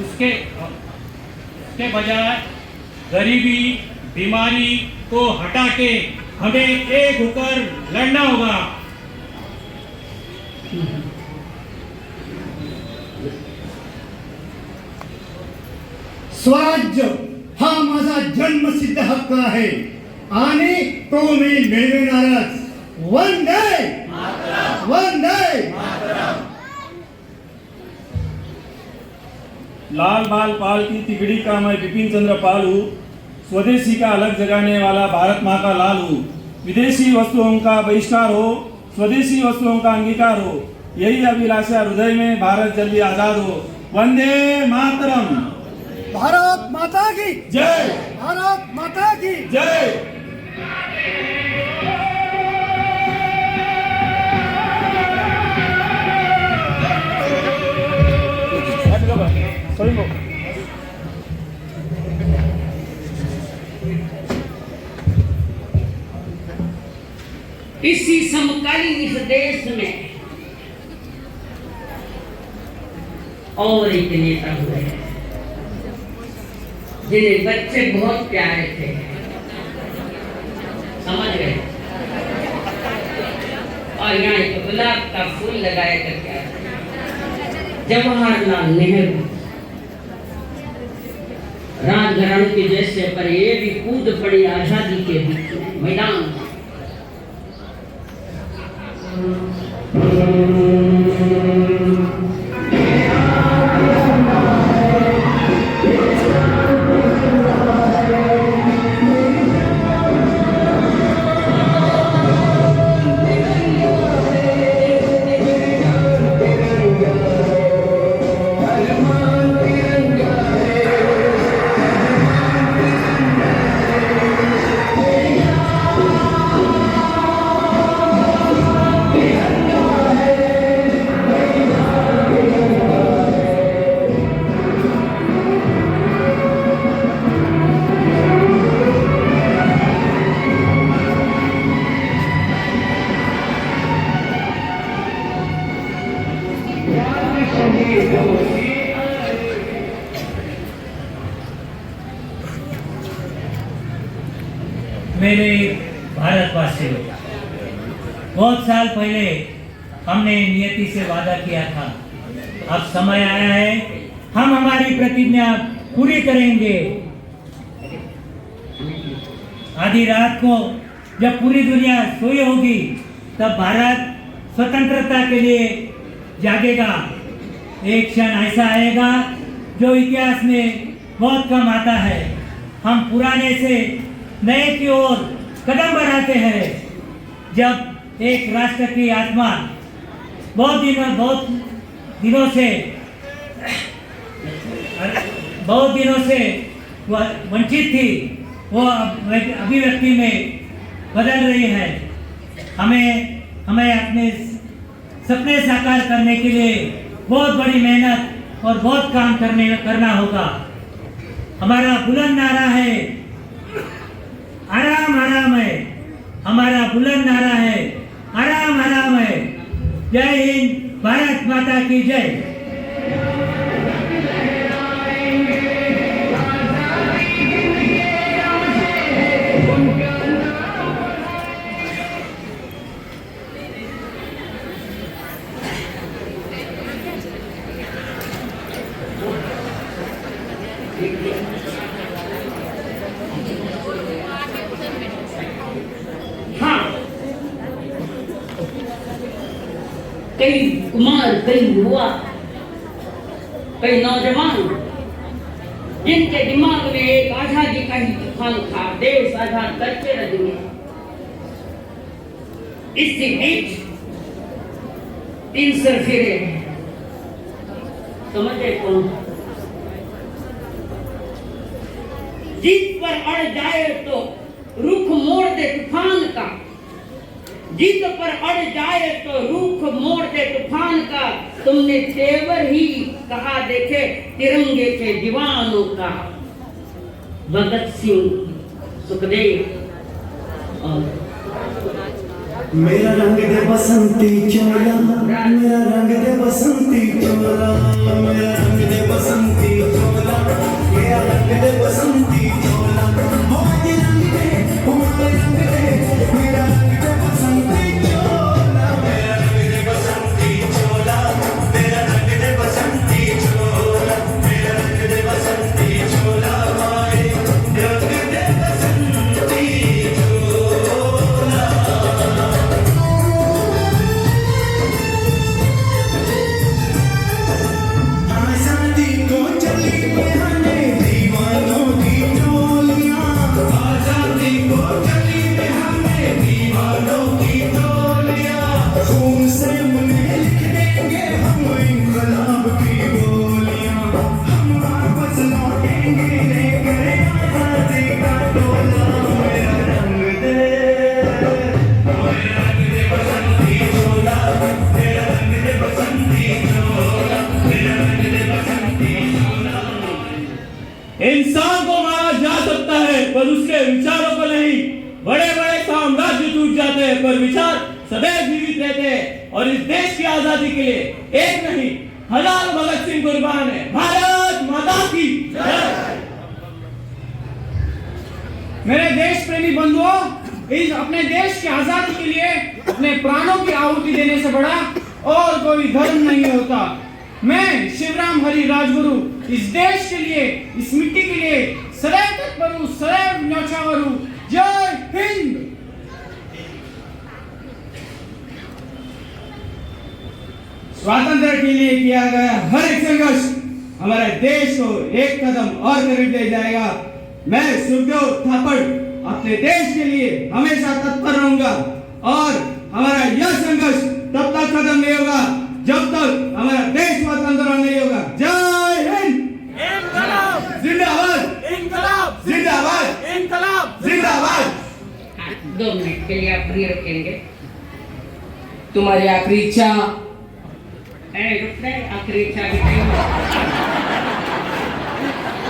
उसके बजाय गरीबी, बीमारी को हटा के हमें एक होकर लड़ना होगा। स्वराज्य हा माझा जन्मसिद्ध हक्क आहे आणि तो मी मिळविणारच. वंदे वंदे. लाल बाल पाल की तिगड़ी का मैं बिपिन चंद्र पाल हूँ। स्वदेशी का अलग जगाने वाला भारत माँ का लाल हूँ। विदेशी वस्तुओं का बहिष्कार हो, स्वदेशी वस्तुओं का अंगीकार हो। यही अभिलाषा हृदय में भारत जल्दी आजाद हो। वंदे मातरम। भारत माता की जय। भारत माता की जय। इसी समकालीन इस देश में और एक नेता हुए जिन्हें बच्चे बहुत प्यारे थे, समझ गए। और यहाँ एक गुलाब का फूल लगाया करके जवाहरलाल नेहरू राजघराने के जैसे, पर ये भी कूद पड़ी आजादी के बीच में मैदान में। मेरे भारतवासियों, बहुत साल पहले हमने नियति से वादा किया था, अब समय आया है हम हमारी प्रतिज्ञा पूरी करेंगे। आधी रात को जब पूरी दुनिया सोई होगी तब भारत स्वतंत्रता के लिए जागेगा। एक क्षण ऐसा आएगा जो इतिहास में बहुत कम आता है। हम पुराने से नए की ओर कदम बढ़ाते हैं। जब एक राष्ट्र की आत्मा बहुत दिनों से वंचित थी, वो अभिव्यक्ति में बदल रही है। हमें अपने सपने साकार करने के लिए बहुत बड़ी मेहनत और बहुत काम करना होगा। हमारा बुलंद नारा है आराम आराम है। हमारा बुलंद नारा है आराम आराम है। जय हिंद, भारत माता की जय। कई कुमार, कई युवा, कई नौजवान जिनके दिमाग में एक आजादी का ही तूफान था, देश आजाद करके रहेंगे। इसी बीच 3 सरफिरे समझे कौन? जीत पर अड़ जाए तो रुख मोड़ दे तूफान का, जीत पर अड़ जाए तो रुख मोड़ दे तूफान का। तुमने तेवर ही कहा देखे तिरंगे के दीवानों का। भगत सिंह, सुखदेव और मेरा रंग दे बसंती चोला, मेरा रंग दे बसंती चोला, मेरा रंग दे बसंती चोला, मेरा रंग दे बसंती चोला। हो ये रंग दे, हो ये रंग दे, मेरा रंग दे बसंती चोला, मेरा रंग दे बसंती चोला, मेरा रंग दे बसंती चोला, मेरा रंग दे बसंती चोला, माए रंग दे बसंती चोला। आजादी को चली बहाने दीवानों की टोलियां। जाते हैं पर विचार सदैव जीवित रहते हैं और इस देश की आजादी के लिए एक नहीं हजारों भगत सिंह कुर्बान है। भारत माता की जय। मेरे देश प्रेमी बंधुओं, इस अपने देश की आजादी के लिए अपने प्राणों की आहुति देने से बड़ा और कोई धर्म नहीं होता। मैं शिवराम हरि राजगुरु इस देश के लिए, इस मिट्टी के लिए सदैव तत्पर हूं, सदैव न्यौछावर हूं। जय हिंद। स्वातंत्र के लिए किया गया हर एक संघर्ष हमारे देश को एक कदम और करीब ले जाएगा। मैं सुखदेव थापड़ अपने देश के लिए हमेशा तत्पर रहूंगा और हमारा यह संघर्ष तब तक खत्म नहीं होगा जब तक हमारा देश स्वतंत्र नहीं होगा। जय हिंद। इनकलाब जिंदाबाद, इनकलाब जिंदाबाद, इनकलाब जिंदाबाद। 2 मिनट के लिए आप फ्री रखेंगे। तुम्हारी आखिरी इच्छा? रुक रहे, आखिरी इच्छा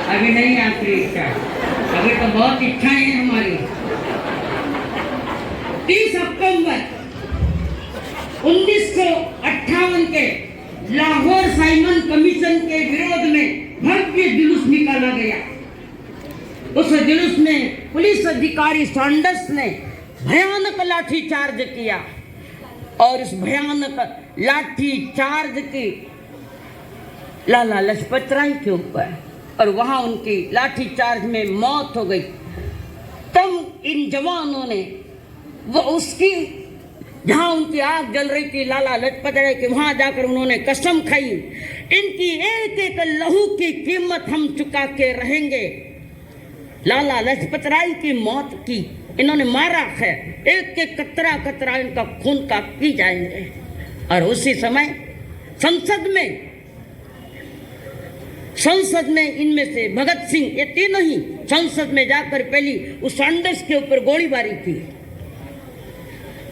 अभी नहीं आखिरी इच्छा, अभी तो बहुत इच्छाएं हैं हमारी। 30 अक्टूबर 1958 के लाहौर साइमन कमीशन के विरोध में भव्य जुलूस निकाला गया। उस जुलूस में पुलिस अधिकारी सैंडर्स ने भयानक लाठीचार्ज किया और इस भयानक लाठीचार्ज की लाला लजपत राय के ऊपर, और वहां उनकी लाठीचार्ज में मौत हो गई। तब इन जवानों ने वो उसकी जहां उनकी आग जल रही थी लाला लजपत राय के, वहां जाकर उन्होंने कसम खाई, इनकी एक एक लहू की कीमत हम चुका के रहेंगे। लाला लजपत राय की मौत की इन्होंने मारा है, एक एक कतरा कतरा इनका खून का पी जाएंगे। और उसी समय संसद में इनमें से भगत सिंह, ये तीनों ही संसद में जाकर पहली उस सैंडर्स के ऊपर गोलीबारी की,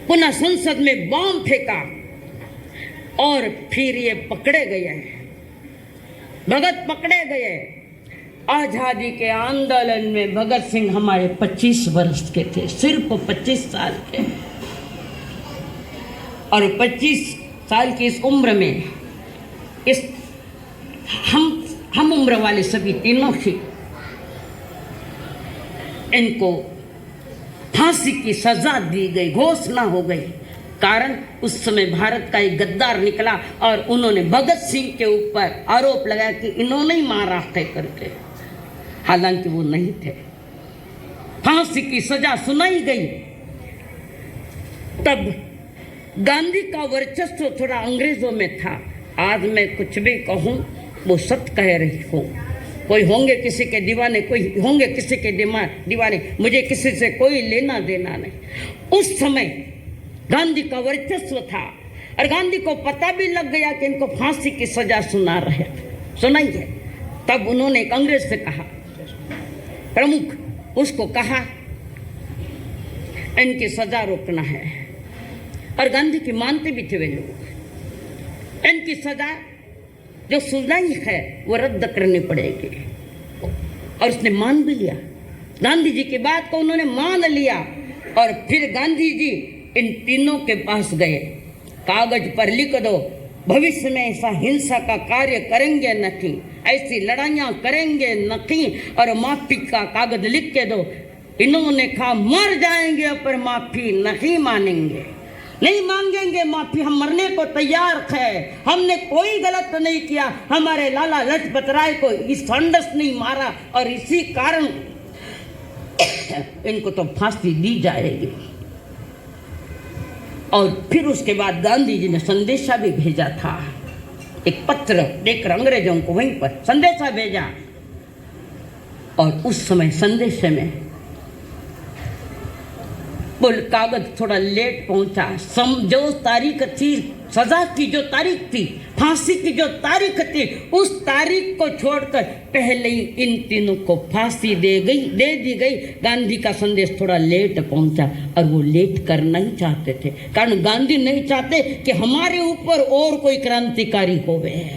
पुनः संसद में बम फेंका और फिर ये पकड़े गए, भगत पकड़े गए। आजादी के आंदोलन में भगत सिंह हमारे 25 वर्ष के थे, सिर्फ 25 साल के, और 25 साल की इस उम्र में इस हम उम्र वाले सभी तीनों ही इनको फांसी की सजा दी गई, घोषणा हो गई। कारण उस समय भारत का एक गद्दार निकला और उन्होंने भगत सिंह के ऊपर आरोप लगाया कि इन्होंने ही मारा है करके, हालांकि वो नहीं थे। फांसी की सजा सुनाई गई। तब गांधी का वर्चस्व थोड़ा अंग्रेजों में था। आज मैं कुछ भी कहूं वो सत्य कह रही हूं। कोई होंगे किसी के दीवाने, कोई होंगे किसी के दीवाने, मुझे किसी से कोई लेना देना नहीं। उस समय गांधी का वर्चस्व था और गांधी को पता भी लग गया कि इनको फांसी की सजा सुनाइए। तब उन्होंने एक अंग्रेज से कहा, प्रमुख, उसको कहा इनकी सजा रोकना है। और गांधी की मानते भी थे वे लोग, इनकी सजा जो सुनाई है वो रद्द करनी पड़ेगी। और उसने मान भी लिया, गांधी जी की बात को उन्होंने मान लिया। और फिर गांधी जी इन तीनों के पास गए, कागज पर लिख दो, भविष्य में ऐसा हिंसा का कार्य करेंगे नहीं, ऐसी लड़ाइयाँ करेंगे नहीं, और माफी का कागज लिख के दो। इन्होंने कहा मर जाएंगे पर माफी नहीं मानेंगे, नहीं मांगेंगे माफी, हम मरने को तैयार है, हमने कोई गलत नहीं किया, हमारे लाला लजपत राय को इस सैंडर्स नहीं मारा और इसी कारण इनको तो फांसी दी जाएगी। और फिर उसके बाद गांधी जी ने संदेशा भी भेजा था, एक पत्र देकर अंग्रेजों को वहीं पर संदेशा भेजा। और उस समय संदेशे में बोल कागज थोड़ा लेट पहुंचा। जो तारीख थी, सजा की जो तारीख थी, फांसी की जो तारीख थी, उस तारीख को छोड़कर पहले ही इन तीनों को फांसी दे दी गई। गांधी का संदेश थोड़ा लेट पहुंचा और वो लेट करना ही चाहते थे, कारण गांधी नहीं चाहते कि हमारे ऊपर और कोई क्रांतिकारी होवे।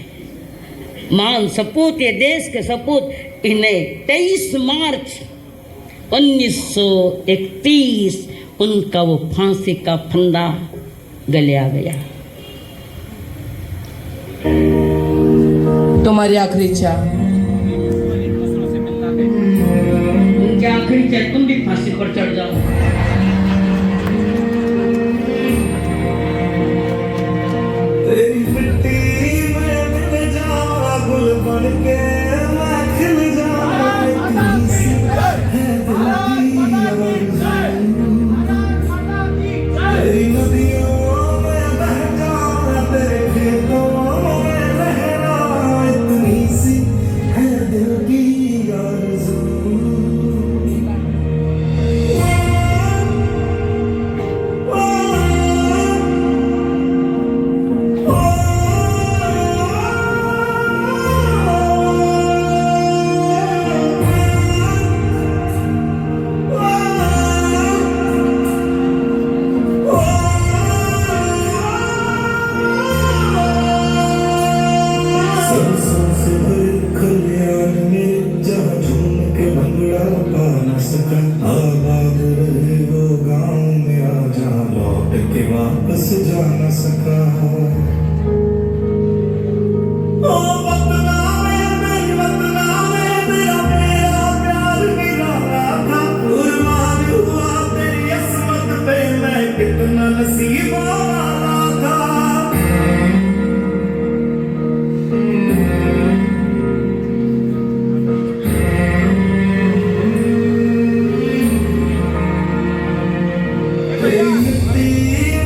मान सपूत, ये देश के सपूत, इन्हें 23 मार्च 1931 उनका वो फांसी का फंदा गले आ गया। तुम्हारी आखिरी इच्छा? उनकी आखिरी इच्छा तुम भी फांसी पर चढ़ जाओ। तेरी मिट्टी में मिल जाऊं, गुल बन के मैं खिल जाऊं, इतनी सी है दिल की आरज़ू। तेरी नदियों में बह जाऊं, तेरे खेतों में लहराऊं, इतनी सी है दिल की आरज़ू। सरसों से भरे खलियान में जहाँ झूम के भंगड़ा पा न सका, आबाद रहे वो गाँव मेरा जहाँ लौट के वापस जा न सका। ओ वतना में मेरी वतना में मेरा प्यार गिरा था, कुर्बान हुआ तेरी अस्मत पे मैं कितना नसीब वाला था। तेरी मिट्टी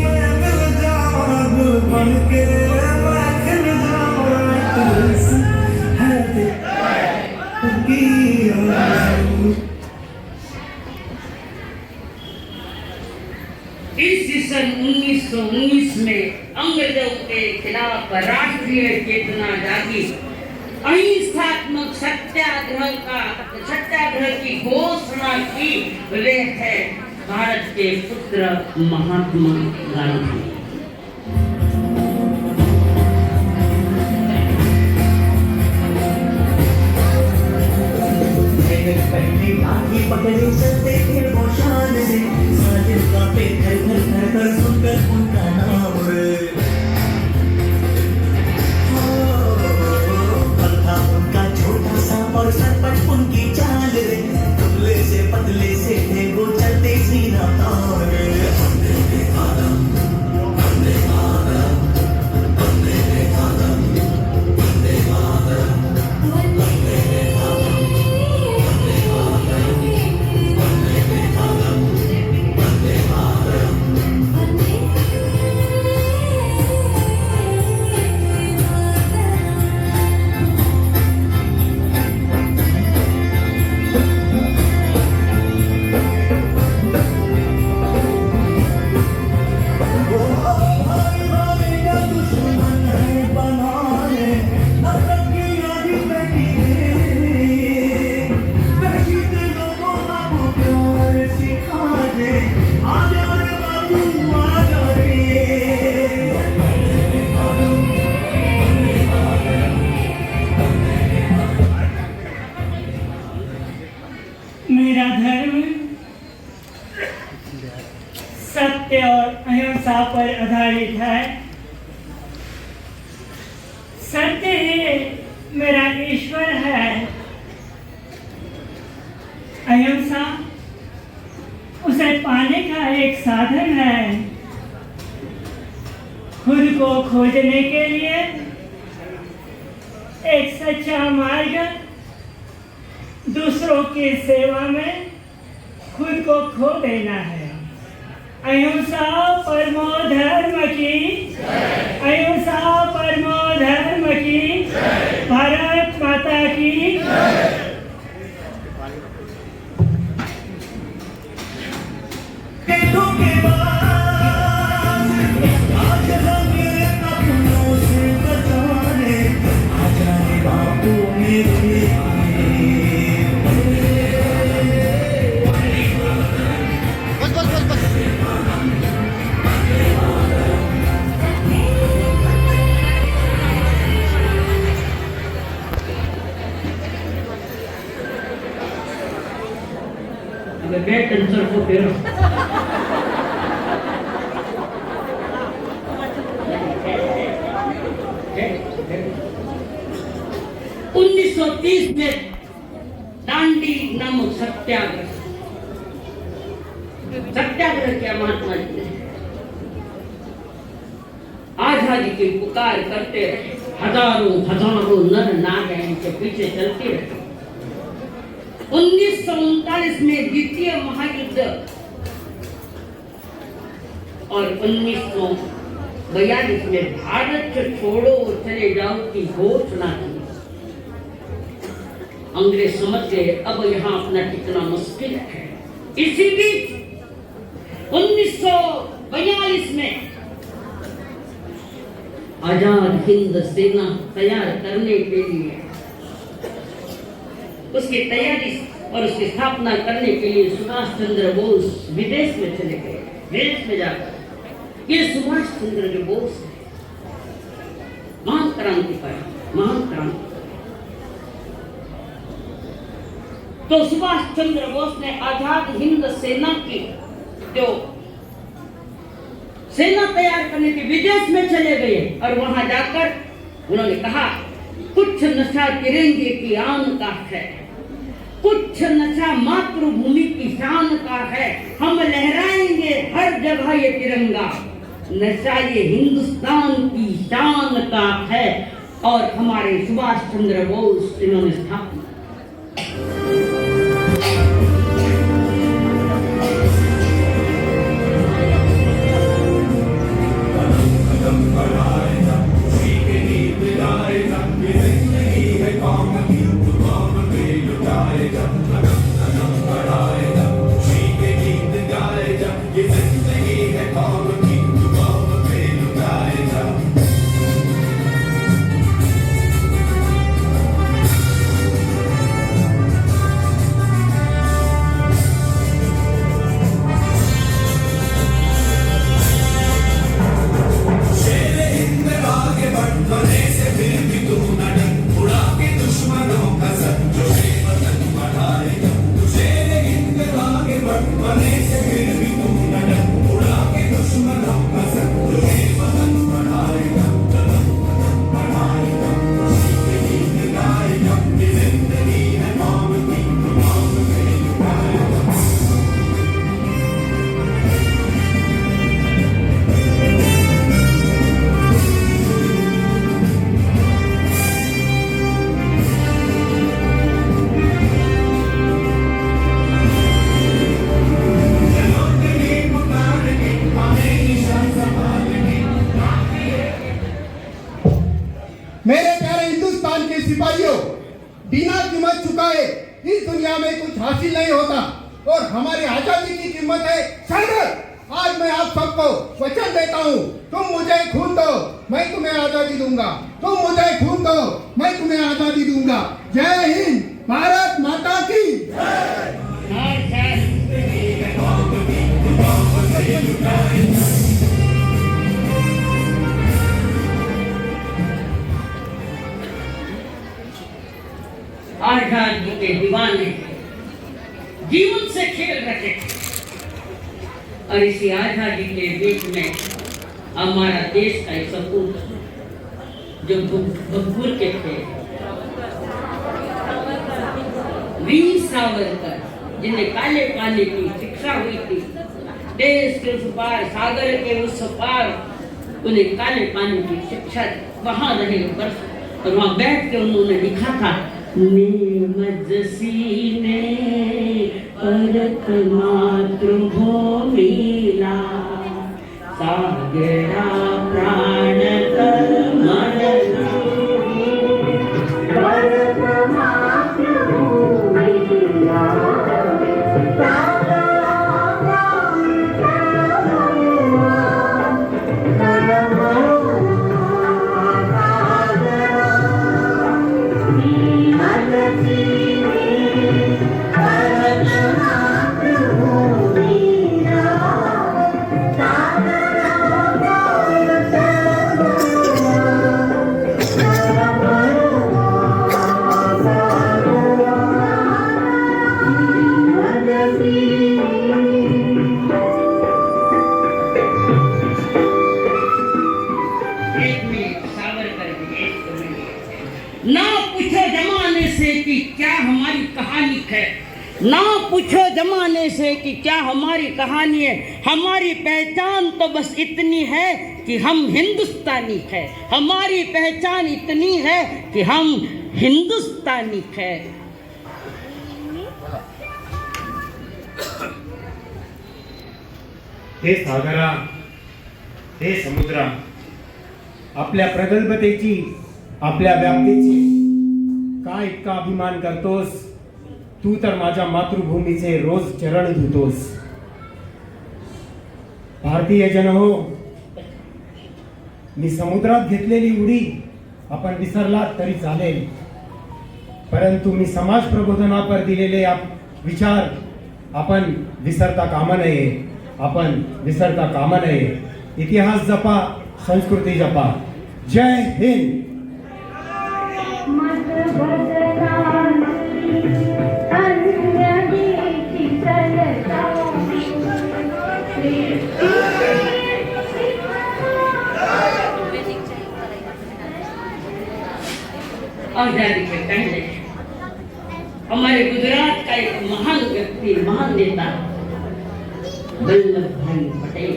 में मिल जाऊं, गुल बन के मैं खिल जाऊं, इतनी सी है दिल की आरज़ू। इस सन 1919 में अंग्रेजों के खिलाफ राष्ट्रीय चेतना जागी। अहिंसात्मक सत्याग्रह की घोषणा की। वे है भारत के पुत्र महात्मा गांधी। पहले आगे पकड़े चलते थे वो शान से, साजिद का पे घर घर घर घर सुनकर उनका नाम रे। पल था उनका छोटा सा और सरपट उनकी चाल रे, दुबले से पतले से थे वो चलते सीना तान रे। वंदे मातरम, वंदे मातरम, वंदे मातरम, वंदे मातरम, वंदे मातरम। मेरा धर्म सत्य और अहिंसा पर आधारित है। सत्य ही मेरा ईश्वर है। अहिंसा उसे पाने का एक साधन है। खुद को खोजने के लिए एक सच्चा मार्ग, दूसरों की सेवा में खुद को खो देना है। अहिंसा परमो धर्म की, अहिंसा परमो धर्म की, भारत माता की। आज हमें अपनों से बचाने आ जाए बापू मेरे। अगर बैठ टेंशन को फिर 1930 में दांडी नामक सत्याग्रह किया महात्मा जी ने। आजादी की पुकार करते रहे, हजारों नर नाग इनके पीछे चलते रहे। 1939 में द्वितीय महायुद्ध और 1942 में भारत से छोड़ो और चले जाओ की घोषणा की। अंग्रेज समझ गए अब यहाँ अपना टिकना मुश्किल है। इसी बीच 1942 में आजाद हिंद सेना तैयार करने के लिए, उसकी तैयारी और उसकी स्थापना करने के लिए सुभाष चंद्र बोस विदेश में चले गए। विदेश में जाकर ये सुभाष चंद्र बोस महान क्रांतिकारी, महान क्रांति। तो सुभाष चंद्र बोस ने आजाद हिंद सेना की जो सेना तैयार करने के विदेश में चले गए और वहां जाकर उन्होंने कहा कुछ नशा तिरंगे की आन का है, कुछ नशा मातृभूमि की शान का है। हम लहराएंगे हर जगह ये तिरंगा, नशा ये हिंदुस्तान की शान का है। और हमारे सुभाष चंद्र बोस इन्होंने स्थापना। बिना कीमत चुकाए इस दुनिया में कुछ हासिल नहीं होता और हमारी आजादी की कीमत है संघर्ष। आज मैं आप सबको वचन देता हूँ, तुम मुझे खून दो मैं तुम्हें आजादी दूंगा, तुम मुझे खून दो मैं तुम्हें आजादी दूंगा। जय हिंद, भारत माता की जय। आजादी के दीवाने जीवन से खेल रहे और इसी आजादी के बीच में हमारा देश का एक सपूत जो भगपुर के थे वीर सावरकर, जिन्हें काले पानी की शिक्षा हुई थी, देश के उस पार सागर के उस पार उन्हें काले पानी की शिक्षा वहां रहे वर्ष और वहां बैठ के उन्होंने लिखा था निर्मज सीने परत मातृभूमिला सागरा प्राण कर मरना परत मातृभूमिला बताने से कि क्या हमारी कहानी है। हमारी पहचान तो बस इतनी है कि हम हिंदुस्तानी है। हमारी पहचान इतनी है कि हम हिंदुस्तानी है। हे सागरा, हे समुद्रा, आपल्या प्रगल्भतेची, आपल्या व्याप्तीची काय इतका अभिमान करतोस? तू तर माझ्या मातृभूमीचे रोज चरण धुतोस. भारतीय जन हो, मी समुद्रात घेतलेली उडी आपण विसरलात तरी चालेल, परंतु मी समाज प्रबोधनापर दिलेले विचार आपण विसरता कामा नये. आपण विसरता कामा नये. इतिहास जपा, संस्कृती जपा. जय हिंद. आजादी के पहले हमारे गुजरात का एक महान व्यक्ति, महान नेता वल्लभ भाई पटेल,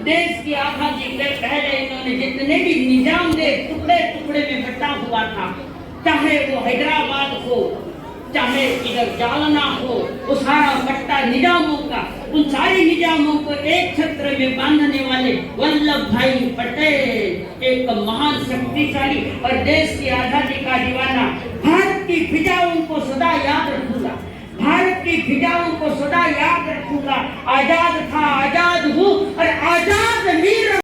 देश की आजादी के पहले इन्होंने जितने भी निजाम दे टुकड़े टुकड़े में बटा हुआ था, चाहे वो हैदराबाद हो, चाहे इधर जालना हो, वो सारा पट्टा निजामों का, उन सारे निजामों को एक छत्र में बांधने वाले वल्लभ भाई पटेल एक महान शक्तिशाली और देश की आजादी का दीवाना। भारत की फिजाओं को सदा याद रखूंगा, भारत की फिजाओं को सदा याद रखूंगा। आजाद था, आजाद हूँ और आजाद ही